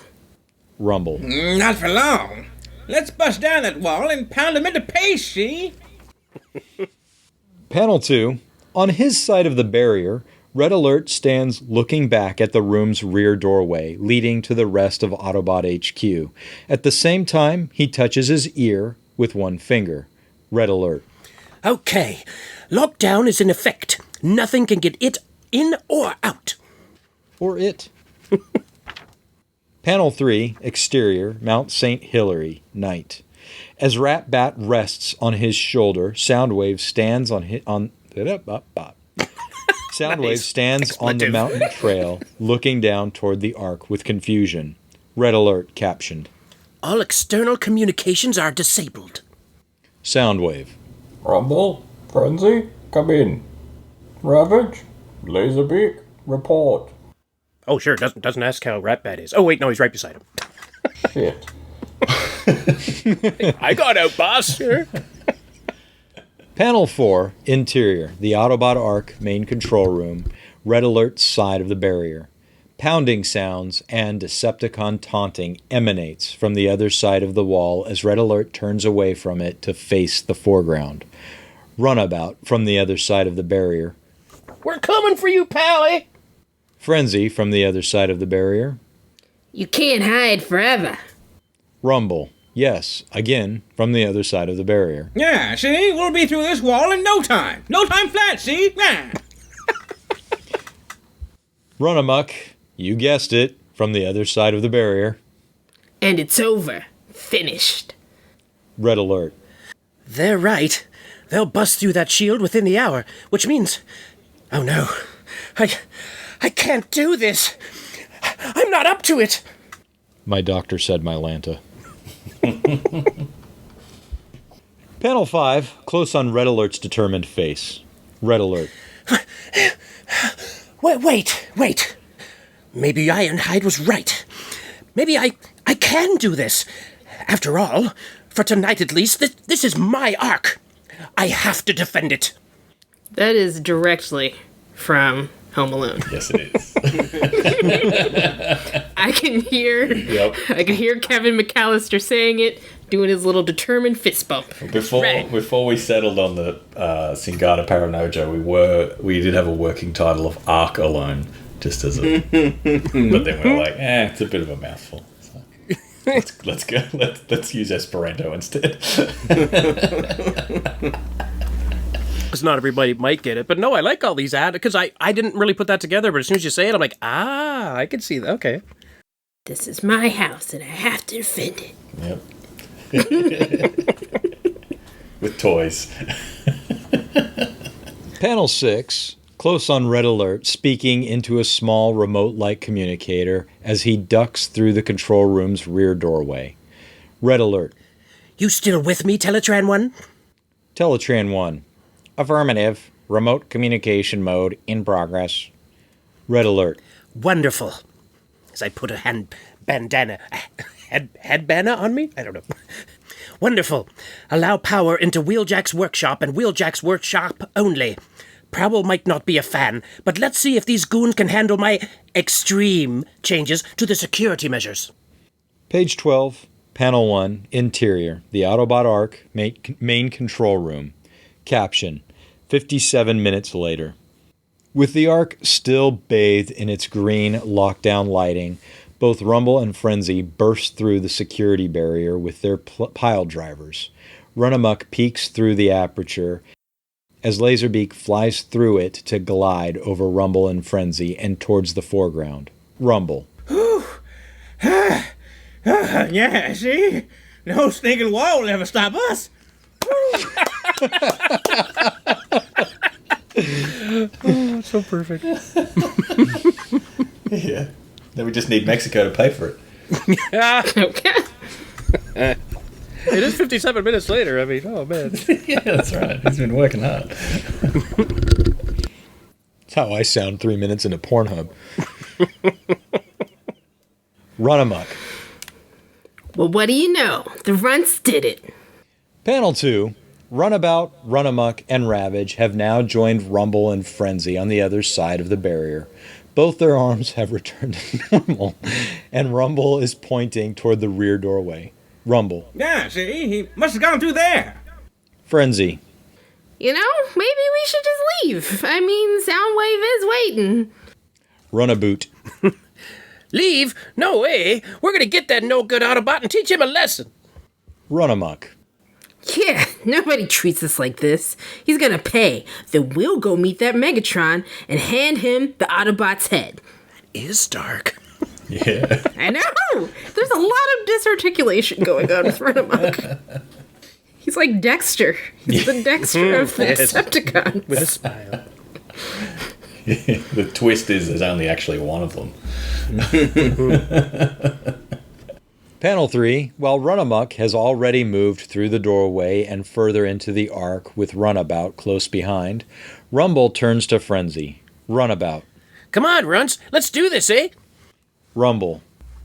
Rumble. Not for long. Let's bust down that wall and pound him into paste, see? Panel 2. On his side of the barrier, Red Alert stands looking back at the room's rear doorway, leading to the rest of Autobot HQ. At the same time, he touches his ear with one finger. Red Alert. Okay, lockdown is in effect. Nothing can get it in or out. Or it. Panel 3, exterior, Mount St. Hilary, night. As Rat-Bat rests on his shoulder, Soundwave stands on the mountain trail, looking down toward the Ark with confusion. Red Alert captioned. All external communications are disabled. Soundwave. Rumble, Frenzy, come in. Ravage, Laserbeak, report. Oh, sure. Doesn't ask how Rat-Bat is. Oh, wait, no, he's right beside him. Shit. I got out, boss. Panel 4, interior, the Autobot Ark main control room, Red Alert's side of the barrier. Pounding sounds and Decepticon taunting emanates from the other side of the wall as Red Alert turns away from it to face the foreground. Runabout from the other side of the barrier. We're coming for you, Pally! Frenzy from the other side of the barrier. You can't hide forever. Rumble. Yes, again, from the other side of the barrier. Yeah, see? We'll be through this wall in no time. No time flat, see? Yeah. Runamuck, you guessed it, from the other side of the barrier. And it's over. Finished. Red Alert. They're right. They'll bust through that shield within the hour, which means... Oh no. I can't do this. I'm not up to it. My doctor said my Lanta. Panel 5, close on Red Alert's determined face. Red Alert. Wait. Maybe Ironhide was right. Maybe I can do this. After all, for tonight at least, this is my Ark. I have to defend it. That is directly from Home Alone. Yes, it is. I can hear. Yep. I can hear Kevin McAllister saying it, doing his little determined fist bump. Before we settled on the Singata Paranoja, we did have a working title of Arc Alone, just as a. But then we were like, it's a bit of a mouthful. So let's go. Let's use Esperanto instead. Because not everybody might get it, but no, I like all these ads because I didn't really put that together, but as soon as you say it, I'm like, I can see that. Okay. This is my house, and I have to defend it. Yep. With toys. Panel 6, close on Red Alert, speaking into a small remote-like communicator as he ducks through the control room's rear doorway. Red Alert. You still with me, Teletran 1? Teletran 1. Affirmative. Remote communication mode in progress. Red Alert. Wonderful. As I put a headband on me? I don't know. Wonderful. Allow power into Wheeljack's workshop and Wheeljack's workshop only. Prowl might not be a fan, but let's see if these goons can handle my extreme changes to the security measures. Page 12, Panel 1, Interior, the Autobot Arc, main control room. Caption, 57 minutes later. With the Ark still bathed in its green lockdown lighting, both Rumble and Frenzy burst through the security barrier with their pile drivers. Runamuck peeks through the aperture as Laserbeak flies through it to glide over Rumble and Frenzy and towards the foreground. Rumble. Yeah, see? No stinking wall will ever stop us. Oh, so perfect. Yeah. Then we just need Mexico to pay for it. Okay. It is 57 minutes later. I mean, oh, man. Yeah, that's right. He's been working hard. That's how I sound 3 minutes into Pornhub. Runamuck. Well, what do you know? The runts did it. Panel 2. Runabout, Runamuck, and Ravage have now joined Rumble and Frenzy on the other side of the barrier. Both their arms have returned to normal, and Rumble is pointing toward the rear doorway. Rumble. Yeah, see? He must have gone through there. Frenzy. You know, maybe we should just leave. I mean, Soundwave is waiting. Runabout. Leave? No way. We're going to get that no-good Autobot and teach him a lesson. Runamuck. Yeah, nobody treats us like this. He's gonna pay. Then we'll go meet that Megatron and hand him the Autobot's head. Is dark. Yeah. I know! There's a lot of disarticulation going on with Runamuck. He's like Dexter. He's the Dexter of the Decepticons. With a smile. The twist is there's only actually one of them. Panel 3. While Runamuck has already moved through the doorway and further into the Ark with Runabout close behind, Rumble turns to Frenzy. Runabout. Come on, Runts. Let's do this, eh? Rumble.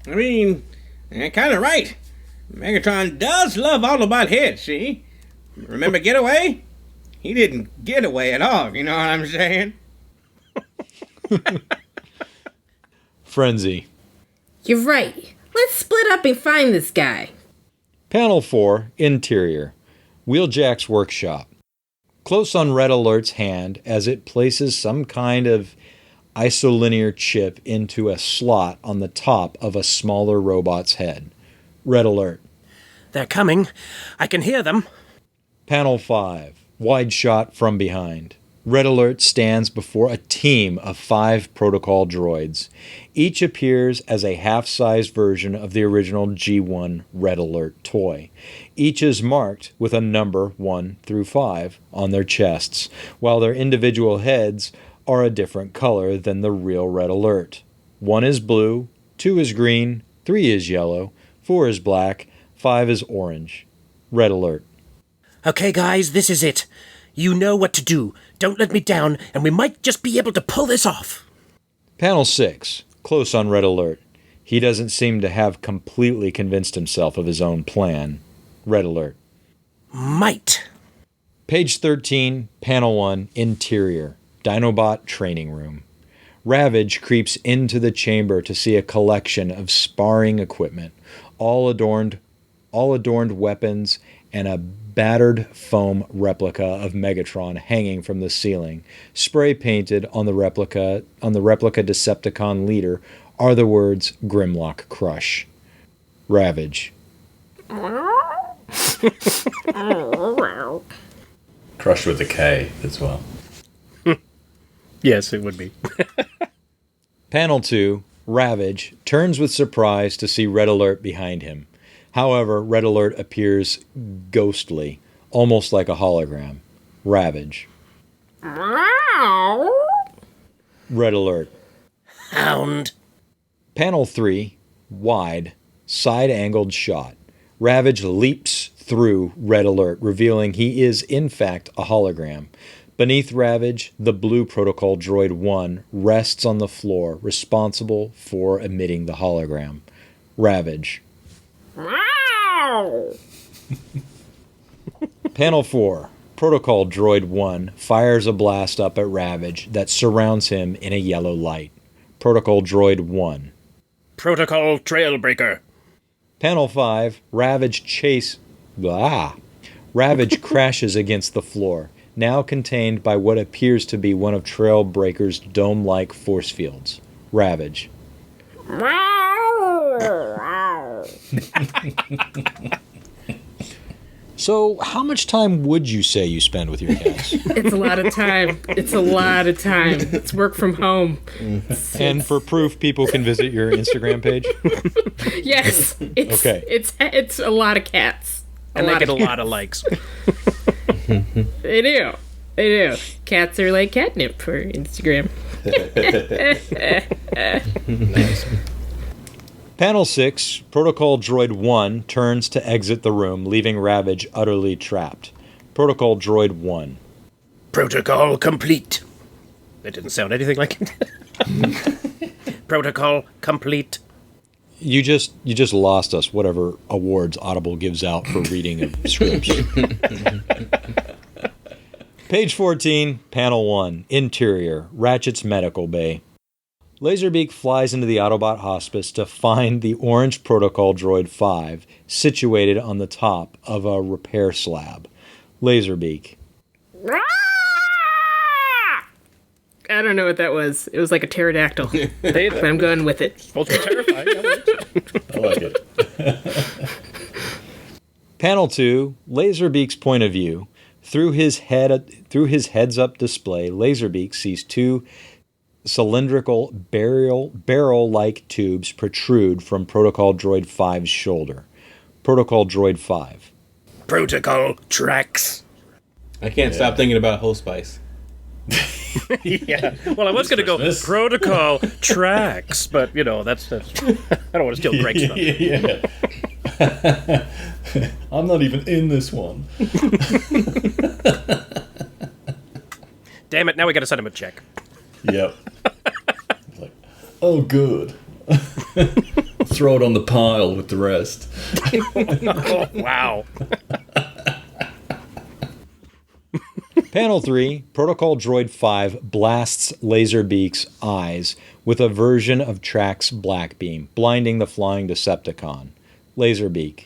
I mean, you're kind of right. Megatron does love Autobot heads, see? Remember Getaway? He didn't get away at all, you know what I'm saying? Frenzy. You're right. Let's split up and find this guy. Panel 4, Interior. Wheeljack's workshop. Close on Red Alert's hand as it places some kind of isolinear chip into a slot on the top of a smaller robot's head. Red Alert. They're coming. I can hear them. Panel 5, Wide shot from behind. Red Alert stands before a team of 5 protocol droids. Each appears as a half-sized version of the original G1 Red Alert toy. Each is marked with a number 1 through 5 on their chests, while their individual heads are a different color than the real Red Alert. 1 is blue, 2 is green, 3 is yellow, 4 is black, 5 is orange. Red Alert. Okay, guys, this is it. You know what to do. Don't let me down, and we might just be able to pull this off. Panel 6, close on Red Alert. He doesn't seem to have completely convinced himself of his own plan. Red Alert. Might. Page 13, Panel 1, Interior. Dinobot Training Room. Ravage creeps into the chamber to see a collection of sparring equipment, all adorned weapons, and a battered foam replica of Megatron hanging from the ceiling. Spray painted on the replica Decepticon leader are the words Grimlock Crush. Ravage. Crush with a K as well. Yes, it would be. Panel 2, Ravage, turns with surprise to see Red Alert behind him. However, Red Alert appears ghostly, almost like a hologram. Ravage. Red Alert. Hound. Panel 3, Wide, side-angled shot. Ravage leaps through Red Alert, revealing he is, in fact, a hologram. Beneath Ravage, the blue Protocol Droid 1 rests on the floor, responsible for emitting the hologram. Ravage. Panel 4. Protocol Droid 1 fires a blast up at Ravage that surrounds him in a yellow light. Protocol Droid 1. Protocol Trailbreaker. Panel 5. Ravage crashes against the floor, now contained by what appears to be one of Trailbreaker's dome-like force fields. Ravage. So, how much time would you say you spend with your cats? It's a lot of time. It's a lot of time. It's work from home. And for proof, people can visit your Instagram page? Yes. It's, Okay. It's a lot of cats. And they get a lot of likes. They do. They do. Cats are like catnip for Instagram. Panel 6, Protocol Droid 1 turns to exit the room, leaving Ravage utterly trapped. Protocol Droid 1. Protocol complete. That didn't sound anything like it. Protocol complete. You just lost us whatever awards Audible gives out for reading of scripts. Page 14, Panel 1, Interior, Ratchet's Medical Bay. Laserbeak flies into the Autobot hospice to find the orange Protocol Droid 5 situated on the top of a repair slab. Laserbeak. I don't know what that was. It was like a pterodactyl. But I'm going with it. Supposed to be terrifying. I like it. Panel 2, Laserbeak's point of view. Through his heads-up display, Laserbeak sees two cylindrical barrel-like tubes protrude from Protocol Droid 5's shoulder. Protocol Droid 5. Protocol tracks. I can't stop thinking about Hospice. Yeah. Well, I was going to go Christmas. protocol tracks, but, you know, that's I don't want to steal Greg's stuff. Yeah. I'm not even in this one. Damn it, now we got to send him a check. Yep. Like, oh, good. Throw it on the pile with the rest. Oh, wow. Panel 3, Protocol Droid 5 blasts Laserbeak's eyes with a version of Track's black beam, blinding the flying Decepticon. Laserbeak.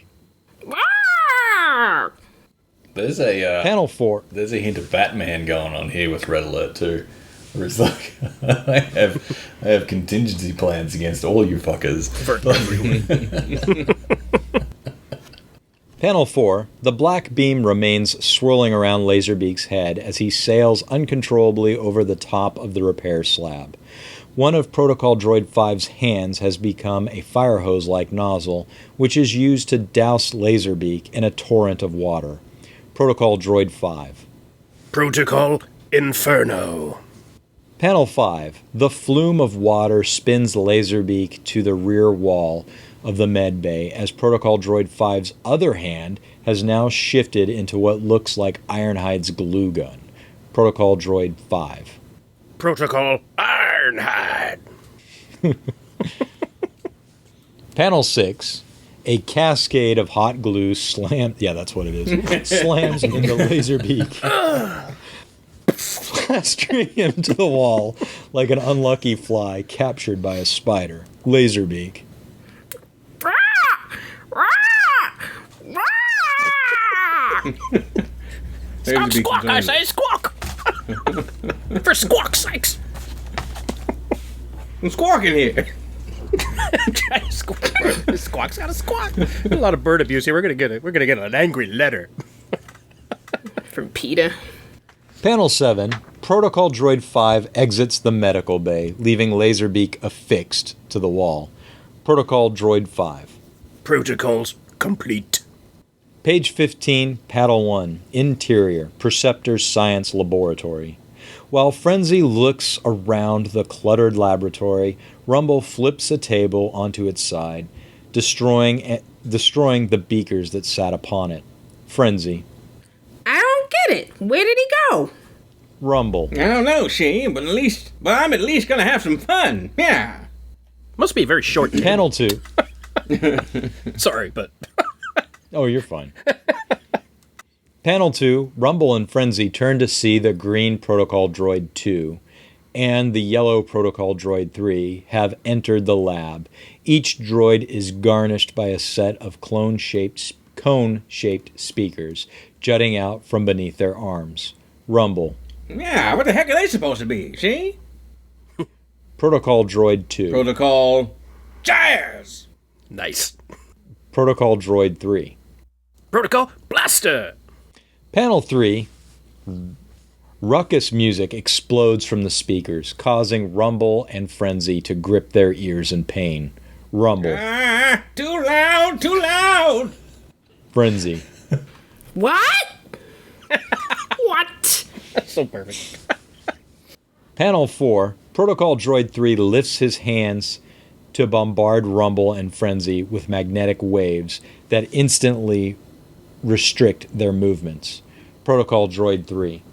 There's a Panel 4. there's a hint of Batman going on here with Red Alert too. Where it's like, I have contingency plans against all you fuckers. Panel 4. The black beam remains swirling around Laserbeak's head as he sails uncontrollably over the top of the repair slab. One of Protocol Droid 5's hands has become a fire hose-like nozzle, which is used to douse Laserbeak in a torrent of water. Protocol Droid 5. Protocol Inferno. Panel 5. The flume of water spins Laserbeak to the rear wall of the med bay as Protocol Droid 5's other hand has now shifted into what looks like Ironhide's glue gun. Protocol Droid 5. Protocol Ironhide. Panel 6. A cascade of hot glue slams... Yeah, that's what it is. Slams into Laserbeak. plastering him to the wall like an unlucky fly captured by a spider. Laserbeak. Stop squawk, I say, squawk! For squawk's sakes! I'm squawking here. Squawk's got a squawk. A lot of bird abuse here. We're gonna get an angry letter From PETA. Panel 7. Protocol Droid 5 exits the medical bay, leaving Laserbeak affixed to the wall. Protocol Droid 5. Protocols complete. Page 15, Panel 1. Interior, Perceptor's Science Laboratory. While Frenzy looks around the cluttered laboratory, Rumble flips a table onto its side, destroying the beakers that sat upon it. Frenzy. I don't get it. Where did he go? Rumble. I don't know, Shane, but I'm at least gonna have some fun. Yeah. Must be a very short table. Panel 2. Sorry, but... Oh, you're fine. Panel 2, Rumble and Frenzy turn to see the green Protocol Droid 2 and the yellow Protocol Droid 3 have entered the lab. Each droid is garnished by a set of cone-shaped speakers jutting out from beneath their arms. Rumble. Yeah, what the heck are they supposed to be, see? Protocol Droid 2. Protocol... Jazz! Nice. Protocol Droid 3. Protocol Blaster! Panel 3. Ruckus music explodes from the speakers, causing Rumble and Frenzy to grip their ears in pain. Rumble. Ah, too loud, too loud! Frenzy. What? What? So perfect. Panel 4. Protocol Droid 3 lifts his hands to bombard Rumble and Frenzy with magnetic waves that instantly restrict their movements. Protocol Droid 3.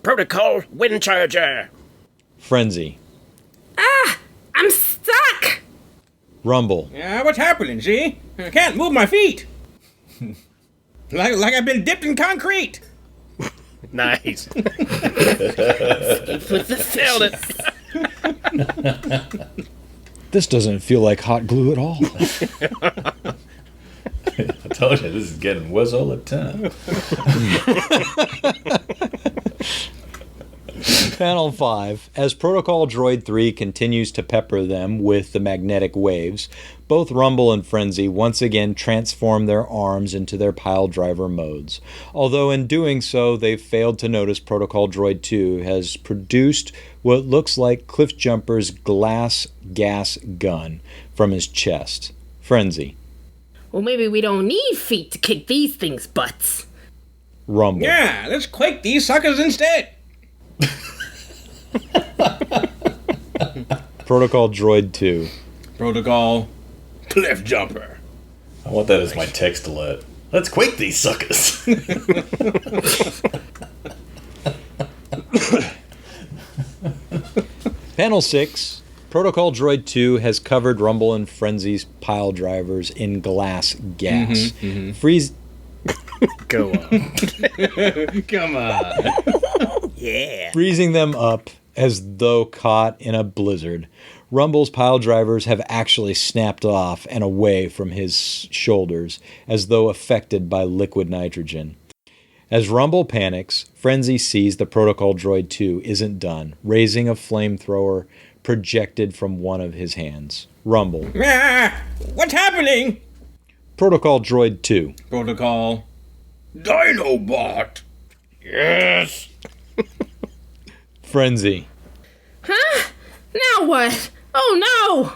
Protocol Wind Charger! Frenzy. I'm stuck. Rumble. Yeah, what's happening, see? I can't move my feet. like I've been dipped in concrete. Nice. With the Nailed it. This doesn't feel like hot glue at all. I told you, this is getting worse all the time. Panel 5. As Protocol Droid 3 continues to pepper them with the magnetic waves, both Rumble and Frenzy once again transform their arms into their pile driver modes. Although in doing so, they've failed to notice Protocol Droid 2 has produced what looks like Cliffjumper's glass gas gun from his chest. Frenzy. Well, maybe we don't need feet to kick these things' butts. Rumble. Yeah, let's quake these suckers instead. Protocol Droid 2. Protocol Cliffjumper. I want that as my text alert. Let's quake these suckers. Panel 6. Protocol Droid 2 has covered Rumble and Frenzy's pile drivers in glass gas. Go on. Come on. Yeah. Freezing them up as though caught in a blizzard. Rumble's pile drivers have actually snapped off and away from his shoulders, as though affected by liquid nitrogen. As Rumble panics, Frenzy sees the Protocol Droid 2 isn't done, raising a flamethrower projected from one of his hands. Rumble. Ah, what's happening? Protocol Droid 2. Protocol Dinobot. Yes. Frenzy. Huh? Now what? Oh no!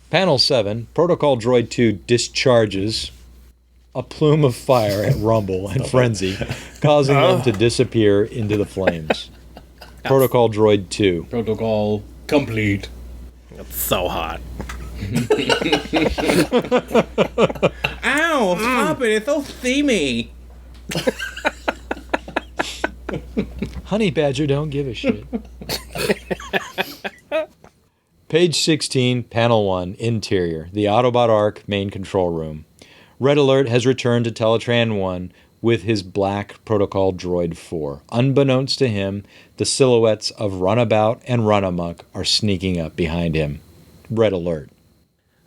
Panel 7. Protocol Droid 2 discharges a plume of fire at Rumble and Frenzy, causing them to disappear into the flames. Protocol Droid 2. Protocol complete. It's so hot. Ow, stop it. It's so steamy. Honey Badger don't give a shit. Page 16, Panel 1, Interior, the Autobot Arc main control room. Red Alert has returned to Teletran 1 with his black Protocol Droid 4. Unbeknownst to him, the silhouettes of Runabout and Runamuck are sneaking up behind him. Red alert.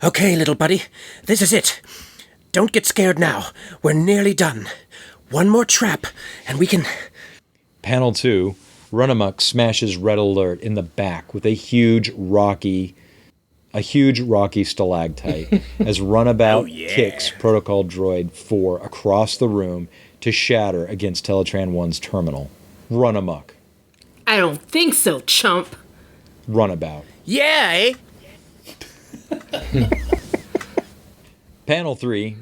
Okay, little buddy, this is it. Don't get scared now. We're nearly done. One more trap, and we can... Panel 2, Runamuck smashes Red Alert in the back with a huge rocky stalactite as Runabout kicks Protocol Droid 4 across the room to shatter against Teletran 1's terminal. Runamuck. I don't think so, chump. Runabout. Yeah, eh? Panel 3.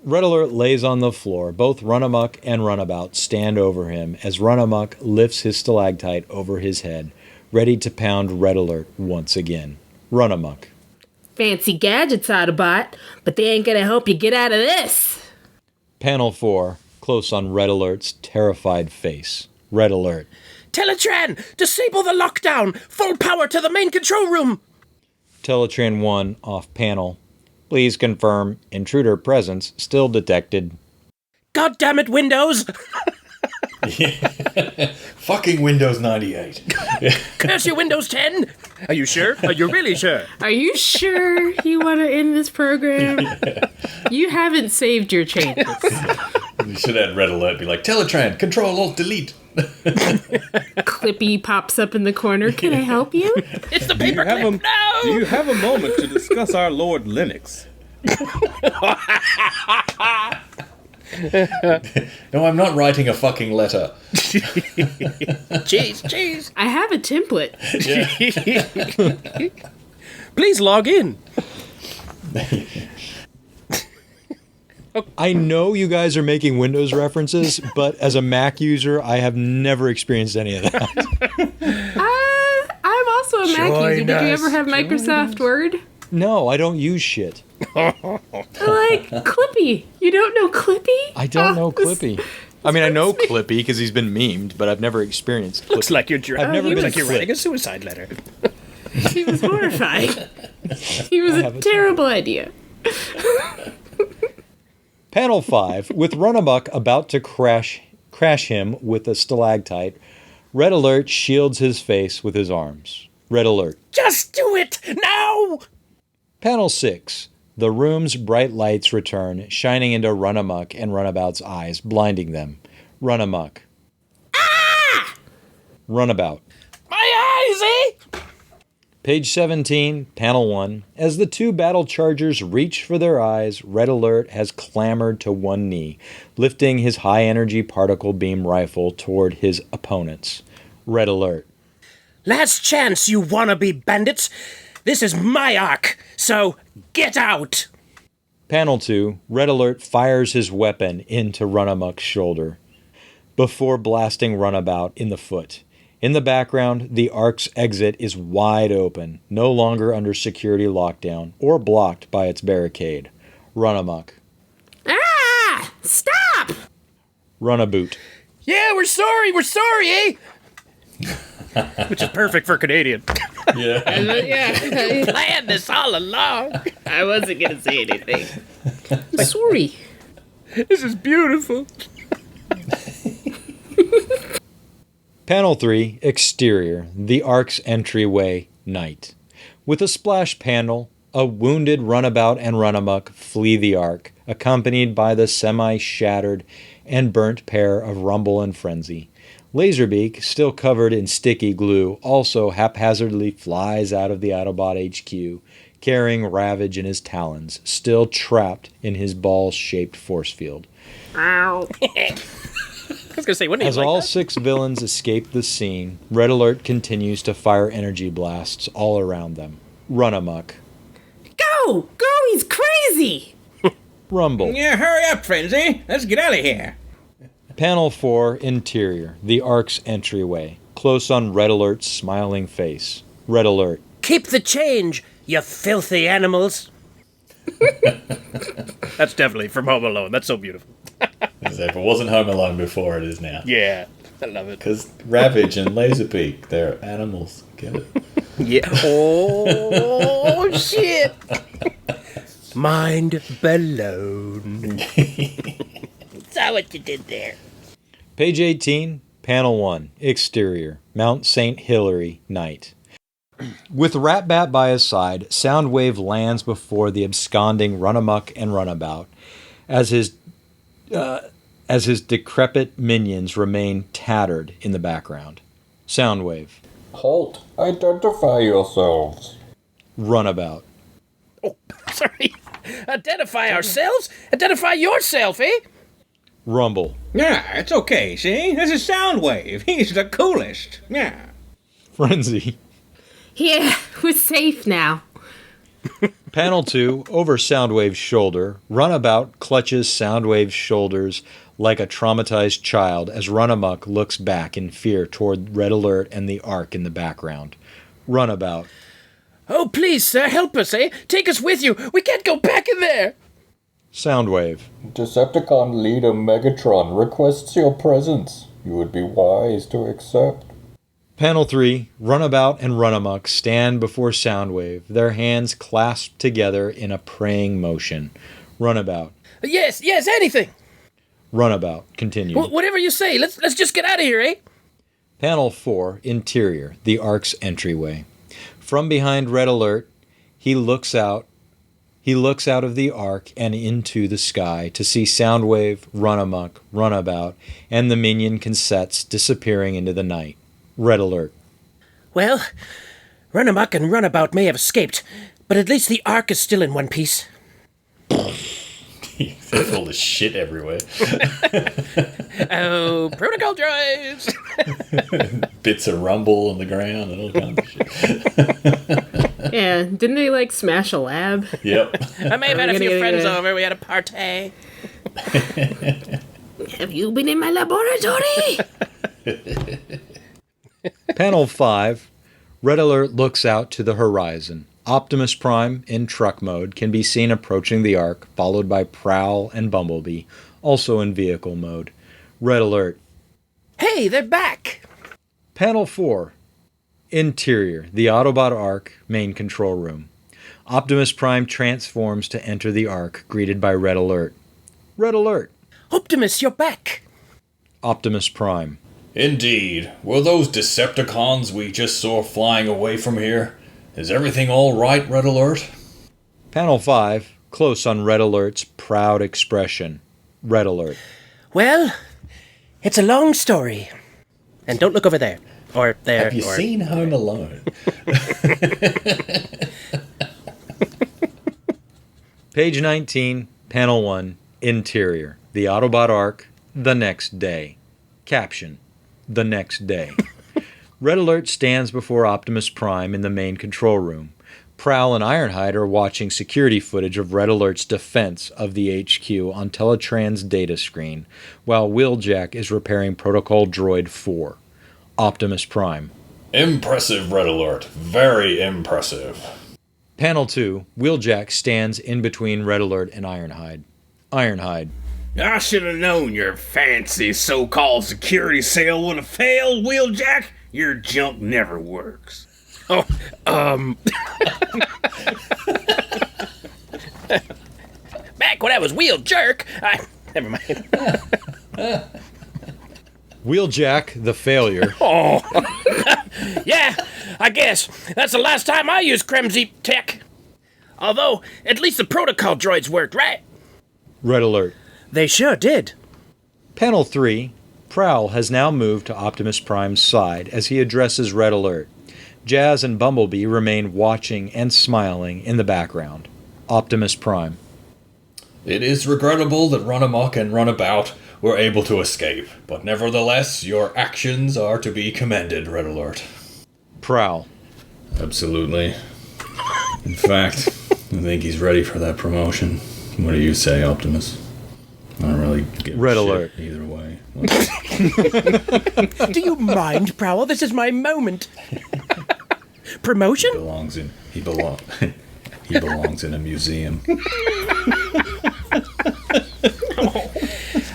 Red Alert lays on the floor. Both Runamuck and Runabout stand over him as Runamuck lifts his stalactite over his head, ready to pound Red Alert once again. Runamuck. Fancy gadgets, Autobot, but they ain't gonna help you get out of this. Panel 4. Close on Red Alert's terrified face. Red Alert. Teletran, disable the lockdown! Full power to the main control room! Teletran 1 off panel. Please confirm intruder presence still detected. God damn it, Windows! Fucking Windows 98. Curse you, Windows 10! Are you sure? Are you really sure? Are you sure you want to end this program? You haven't saved your changes. You should have Red Alert be like, Teletran, Control, Alt, Delete. Clippy pops up in the corner. Can I help you? It's the paperclip! No! Do you have a moment to discuss our Lord Linux? No, I'm not writing a fucking letter. Jeez. I have a template. Please log in. I know you guys are making Windows references, but as a Mac user, I have never experienced any of that. I'm also a Mac user. Did you ever have Microsoft Word? No, I don't use shit. Like Clippy. You don't know Clippy? I don't know Clippy. I mean, I know Clippy because he's been memed, but I've never experienced Clippy. Looks like you're writing a suicide letter. He was horrified. He was a terrible idea. Panel 5, with Runamuck about to crash him with a stalactite, Red Alert shields his face with his arms. Red Alert. Just do it! Now! Panel 6, the room's bright lights return, shining into Runamuck and Runabout's eyes, blinding them. Runamuck. Ah! Runabout. My eyes, eh? Page 17, Panel 1. As the two battle chargers reach for their eyes, Red Alert has clambered to one knee, lifting his high-energy particle beam rifle toward his opponents. Red Alert. Last chance, you wannabe bandits! This is my arc, so get out! Panel 2. Red Alert fires his weapon into Runamuck's shoulder before blasting Runabout in the foot. In the background, the Ark's exit is wide open, no longer under security lockdown or blocked by its barricade. Runamuck. Ah! Stop! Runabout. Yeah, we're sorry, eh? Which is perfect for Canadian. Yeah. Yeah. Planned this all along. I wasn't going to say anything. Sorry. This is beautiful. Panel 3, Exterior, the Ark's entryway, night. With a splash panel, a wounded Runabout and Runamuck flee the Ark, accompanied by the semi-shattered and burnt pair of Rumble and Frenzy. Laserbeak, still covered in sticky glue, also haphazardly flies out of the Autobot HQ, carrying Ravage in his talons, still trapped in his ball-shaped force field. Ow. I was going to say, wouldn't As all 6 villains escape the scene, Red Alert continues to fire energy blasts all around them. Runamuck. Go! Go! He's crazy! Rumble. Yeah, hurry up, Frenzy. Let's get out of here. Panel 4, Interior, the Ark's entryway. Close on Red Alert's smiling face. Red Alert. Keep the change, you filthy animals. That's definitely from Home Alone. That's so beautiful. If it wasn't Home Alone before, it is now. Yeah, I love it. Because Ravage and Laserbeak, they're animals. Get it? Yeah. Oh, shit. Mind blown. saw what you did there. Page 18, Panel 1, Exterior, Mount St. Hilary, night. With Ratbat by his side, Soundwave lands before the absconding Runamuck and Runabout, as his decrepit minions remain tattered in the background. Soundwave. Halt! Identify yourselves. Runabout. Oh, sorry. Identify ourselves? Identify yourself, eh? Rumble. Yeah, it's okay, see? This is Soundwave. He's the coolest. Yeah. Frenzy. Yeah, we're safe now. Panel 2, over Soundwave's shoulder, Runabout clutches Soundwave's shoulders like a traumatized child as Runamuck looks back in fear toward Red Alert and the Ark in the background. Runabout. Oh, please, sir, help us, eh? Take us with you. We can't go back in there. Soundwave. Decepticon leader Megatron requests your presence. You would be wise to accept. Panel 3, Runabout and Runamuck stand before Soundwave, their hands clasped together in a praying motion. Runabout. Yes, anything. Runabout. Continue. Whatever you say. Let's just get out of here, eh? Panel 4, Interior, the Ark's entryway. From behind Red Alert, he looks out of the Ark and into the sky to see Soundwave, Runamuck, Runabout, and the minion cassettes disappearing into the night. Red Alert. Well, Runamuck and Runabout may have escaped, but at least the Ark is still in one piece. There's all this shit everywhere. Oh, protocol droids! Bits of rumble on the ground and all kinds of shit. Yeah, didn't they like smash a lab? Yep. I may have had a few friends over. We had a party. Have you been in my laboratory? Panel 5, Red Alert looks out to the horizon. Optimus Prime, in truck mode, can be seen approaching the Ark, followed by Prowl and Bumblebee, also in vehicle mode. Red Alert. Hey, they're back! Panel 4, Interior, the Autobot Ark, main control room. Optimus Prime transforms to enter the Ark, greeted by Red Alert. Red Alert. Optimus, you're back! Optimus Prime. Indeed. Were those Decepticons we just saw flying away from here? Is everything all right, Red Alert? Panel 5, close on Red Alert's proud expression. Red Alert. Well, it's a long story. And don't look over there. Or there. Have you seen Home Alone? Page 19, Panel 1, Interior, the Autobot Ark, the next day. Caption, the next day. Red Alert stands before Optimus Prime in the main control room. Prowl and Ironhide are watching security footage of Red Alert's defense of the HQ on Teletran's data screen, while Wheeljack is repairing Protocol Droid 4. Optimus Prime. Impressive, Red Alert. Very impressive. Panel 2, Wheeljack stands in between Red Alert and Ironhide. Ironhide. I should have known your fancy so-called security sale would have failed, Wheeljack. Your junk never works. Back when I was wheel jerk, never mind. Wheeljack, the failure. Oh. Yeah, I guess. That's the last time I used Kremzy tech. Although, at least the protocol droids worked, right? Red Alert. They sure did. Panel 3, Prowl has now moved to Optimus Prime's side as he addresses Red Alert. Jazz and Bumblebee remain watching and smiling in the background. Optimus Prime. It is regrettable that Runamuck and Runabout were able to escape, but nevertheless, your actions are to be commended, Red Alert. Prowl. Absolutely. In fact, I think he's ready for that promotion. What do you say, Optimus? I don't really give Red a shit Alert. either way. Do you mind, Prowl? This is my moment. Promotion? He belongs in a museum.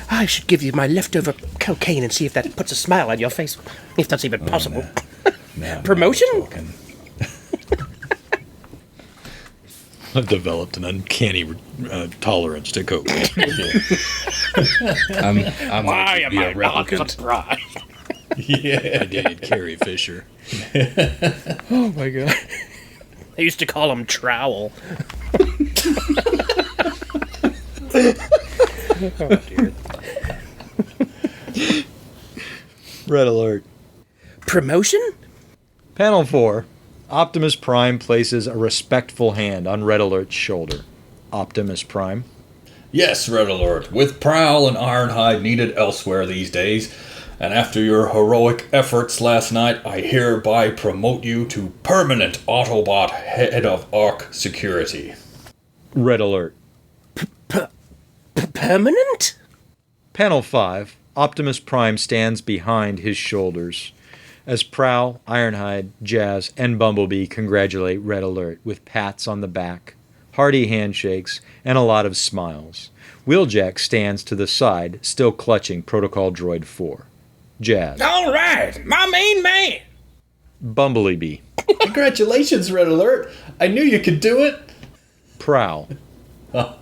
I should give you my leftover cocaine and see if that puts a smile on your face, if that's even possible. Now Promotion? we're talking. I've developed an uncanny tolerance to cocaine. Why am I not surprised? Yeah. I dated Carrie Fisher. Oh my god. I used to call him Trowel. Oh dear. Red alert. Promotion? Panel 4. Optimus Prime places a respectful hand on Red Alert's shoulder. Optimus Prime. Yes, Red Alert. With Prowl and Ironhide needed elsewhere these days, and after your heroic efforts last night, I hereby promote you to permanent Autobot head of ARC security. Red Alert. Permanent? Panel 5. Optimus Prime stands behind his shoulders as Prowl, Ironhide, Jazz, and Bumblebee congratulate Red Alert with pats on the back, hearty handshakes, and a lot of smiles. Wheeljack stands to the side, still clutching Protocol Droid 4. Jazz. All right, my main man. Bumblebee. Congratulations, Red Alert. I knew you could do it. Prowl. Now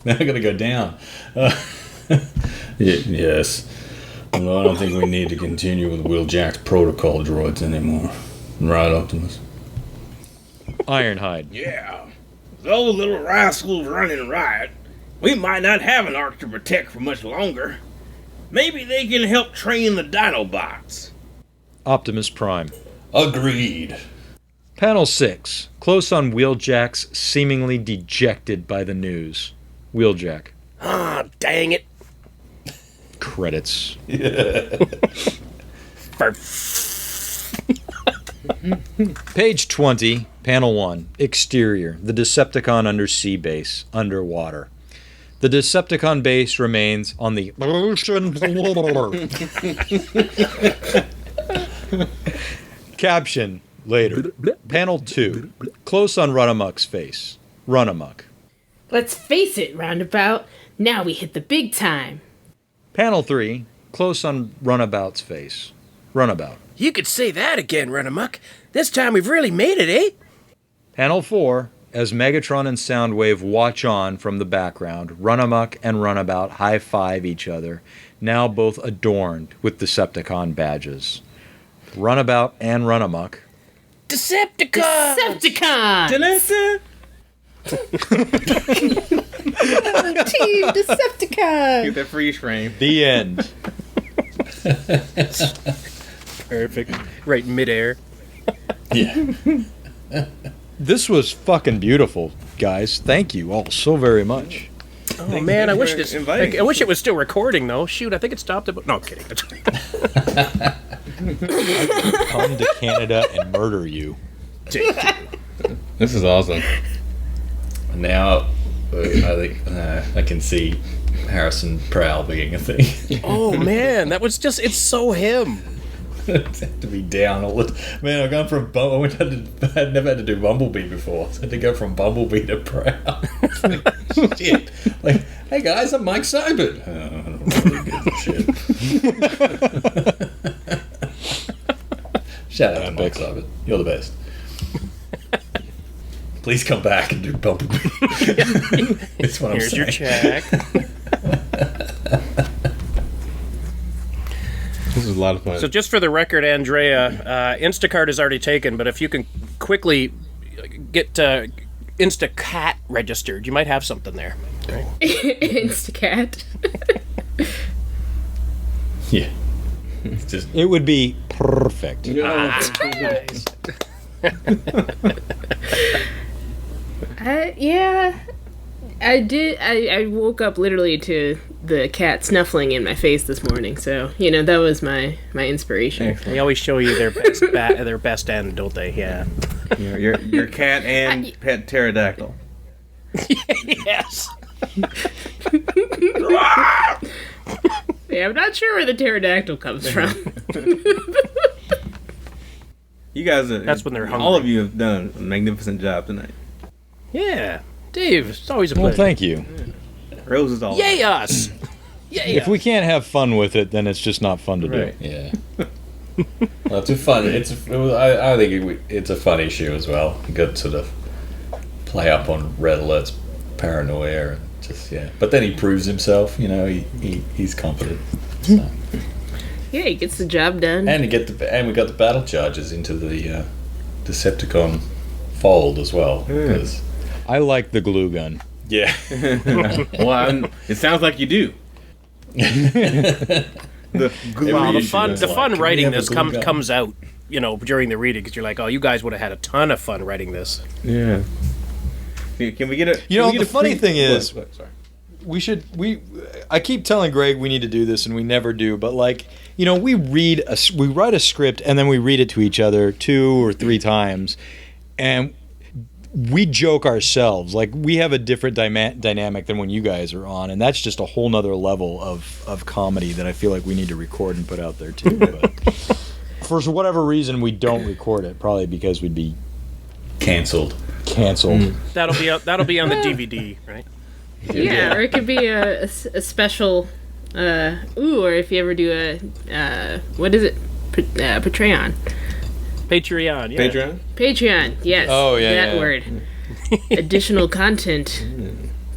I gotta go down. Yes. No, I don't think we need to continue with Wheeljack's protocol droids anymore. Right, Optimus? Ironhide. Yeah, those little rascals running riot. We might not have an Ark to protect for much longer. Maybe they can help train the Dinobots. Optimus Prime. Agreed. Panel 6. Close on Wheeljack's seemingly dejected by the news. Wheeljack. Ah, dang it. Credits. Page 20, Panel 1. Exterior. The Decepticon undersea base. Underwater. The Decepticon base remains on the ocean floor. Caption. Later. Panel 2. Close on Runamuck's face. Runamuck. Let's face it, Roundabout. Now we hit the big time. Panel 3. Close on Runabout's face. Runabout. You could say that again, Runamuck. This time we've really made it, eh? Panel 4. As Megatron and Soundwave watch on from the background, Runamuck and Runabout high-five each other, now both adorned with Decepticon badges. Runabout and Runamuck. Decepticon! Decepticon! Team Decepticon! Get that freeze frame. The end. Perfect. Right midair. Yeah. This was fucking beautiful, guys. Thank you all so very much. Oh man, I wish for inviting I wish it was still recording though. Shoot, I think it stopped it. No, I'm kidding. Come to Canada and murder you. This is awesome. Now, I think I can see Harrison Prowl being a thing. Oh man, that was just—it's so him. To be down all the man. I've gone from I'd never had to do Bumblebee before. So I had to go from Bumblebee to Prowl. Shit. Like, hey guys, I'm Mike Seibert. I don't really give a shit. Shout out to Mike Seibert. You're the best. Please come back and do Bumblebee. That's what Here's I'm your saying. check. This is a lot of fun. So just for the record, Andrea, Instacart is already taken, but if you can quickly get Instacat registered, you might have something there. Right? Instacat. Yeah. It's just It would be perfect. Nice. Yeah. I did. I woke up literally to the cat snuffling in my face this morning, so that was my inspiration. They always show you their best end, don't they? Yeah. Your cat and pet pterodactyl. Yes. Yeah, I'm not sure where the pterodactyl comes from. You guys, That's when they're hungry. all of you have done a magnificent job tonight. Yeah. Dave, it's always a pleasure. Well, thank you. Rose is all. Yay us! Yay If we can't have fun with it, then it's just not fun to Right. do. yeah. Well, it's a fun. I think it's a fun issue as well. Good sort of play up on Red Alert's paranoia and just But then he proves himself. He's confident. So. Yeah, he gets the job done. And we got the battle charges into the Decepticon fold as well. I like the glue gun. Yeah. Well, it sounds like you do. The fun writing this comes out, during the reading, because you're like, oh, you guys would have had a ton of fun writing this. Yeah. Can we get it? The funny thing is, sorry. I keep telling Greg we need to do this, and we never do. But we write a script, and then we read it to each other 2 or 3 times, and we joke ourselves. Like, we have a different dynamic than when you guys are on, and that's just a whole nother level of comedy that I feel like we need to record and put out there too. But for whatever reason, we don't record it, probably because we'd be canceled. That'll be on the DVD, right? Yeah, or it could be a special. Or if you ever do a what is it? Patreon. Patreon, yeah. Patreon, yes. Oh, yeah, that yeah. word. Additional content.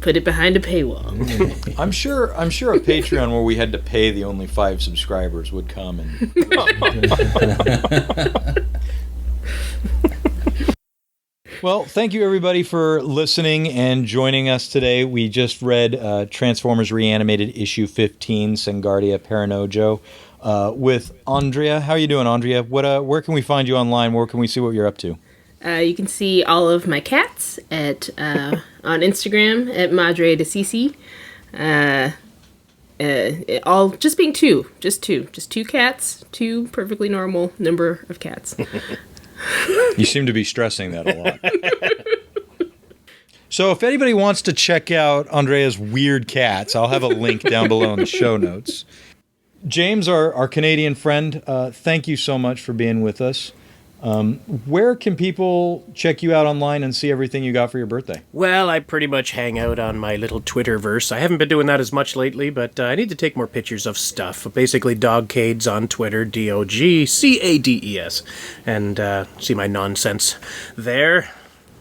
Put it behind a paywall. I'm sure a Patreon where we had to pay the only 5 subscribers would come and. Well, thank you everybody for listening and joining us today. We just read Transformers Reanimated issue 15, Sengardia Paranojo, with Andrea. How are you doing, Andrea? Where can we find you online? Where can we see what you're up to? You can see all of my cats at on Instagram at Madre de Cici. All just being two cats, 2 perfectly normal number of cats. You seem to be stressing that a lot. So if anybody wants to check out Andrea's weird cats, I'll have a link down below in the show notes. James, our Canadian friend, thank you so much for being with us. Where can people check you out online and see everything you got for your birthday? Well, I pretty much hang out on my little Twitterverse. I haven't been doing that as much lately, but I need to take more pictures of stuff. Basically, Dogcades on Twitter, DOGCADES, and see my nonsense there.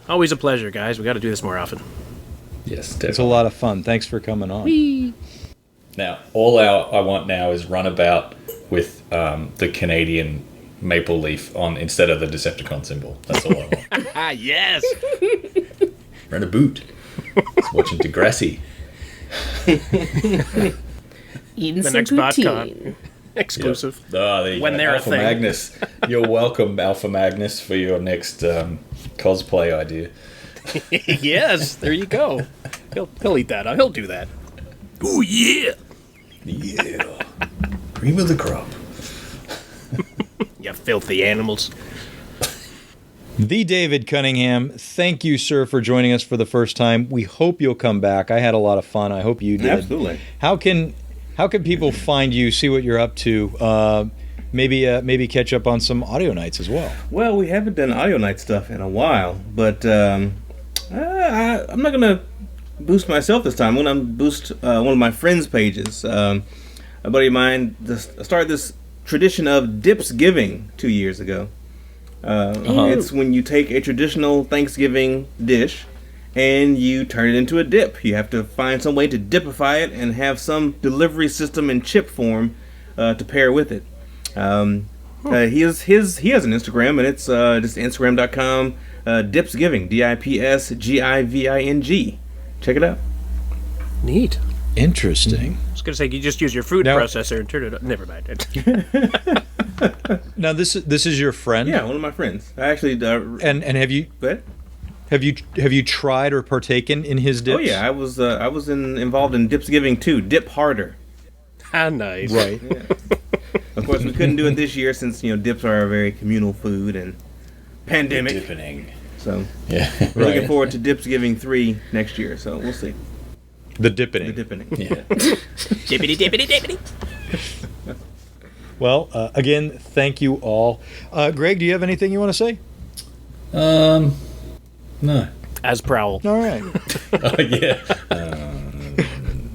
Always a pleasure, guys. We got to do this more often. Yes, definitely. It's a lot of fun. Thanks for coming on. Whee! Now, all I want now is runabout with the Canadian maple leaf on instead of the Decepticon symbol. That's all I want. Ah, yes! Run a boot. Just watching Degrassi. Eating The some next poutine. BotCon. Exclusive. Yep. Oh, there you When go. they're a Alpha thing. Magnus. You're welcome, Alpha Magnus, for your next cosplay idea. Yes, there you go. He'll eat that. He'll do that. Ooh, yeah! Yeah. Cream of the crop. You filthy animals. The David Cunningham, thank you, sir, for joining us for the first time. We hope you'll come back. I had a lot of fun. I hope you did. Absolutely. How can people find you, see what you're up to? Maybe catch up on some audio nights as well. Well, we haven't done audio night stuff in a while, but I'm not going to boost myself this time. I'm going to boost one of my friends' pages. A buddy of mine started this tradition of dips giving 2 years ago. It's when you take a traditional Thanksgiving dish and you turn it into a dip. You have to find some way to dipify it and have some delivery system in chip form to pair with it. He has an Instagram, and it's just Instagram.com dipsgiving, DIPSGIVING. Check it out. Neat. Interesting. I was going to say, you just use your food Now- processor and turn it up. Never mind. Now this is your friend. Yeah, one of my friends. I actually And have you But have you tried or partaken in his dips? oh yeah, I was involved in dipsgiving too. Dip harder. Ah, nice. Right. Of course, we couldn't do it this year since dips are a very communal food and pandemic. Dipping. So Yeah. we're looking forward to Dipsgiving 3 next year. So we'll see. The dipping. The dipping. Yeah. Dippity, dippity, dippity. Well, again, thank you all. Greg, do you have anything you want to say? No. As Prowl. All right. Oh, yeah.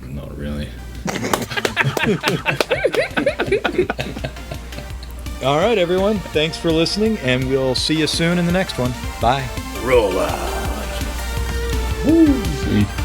Not really. All right, everyone. Thanks for listening, and we'll see you soon in the next one. Bye. Roll out. Sweet.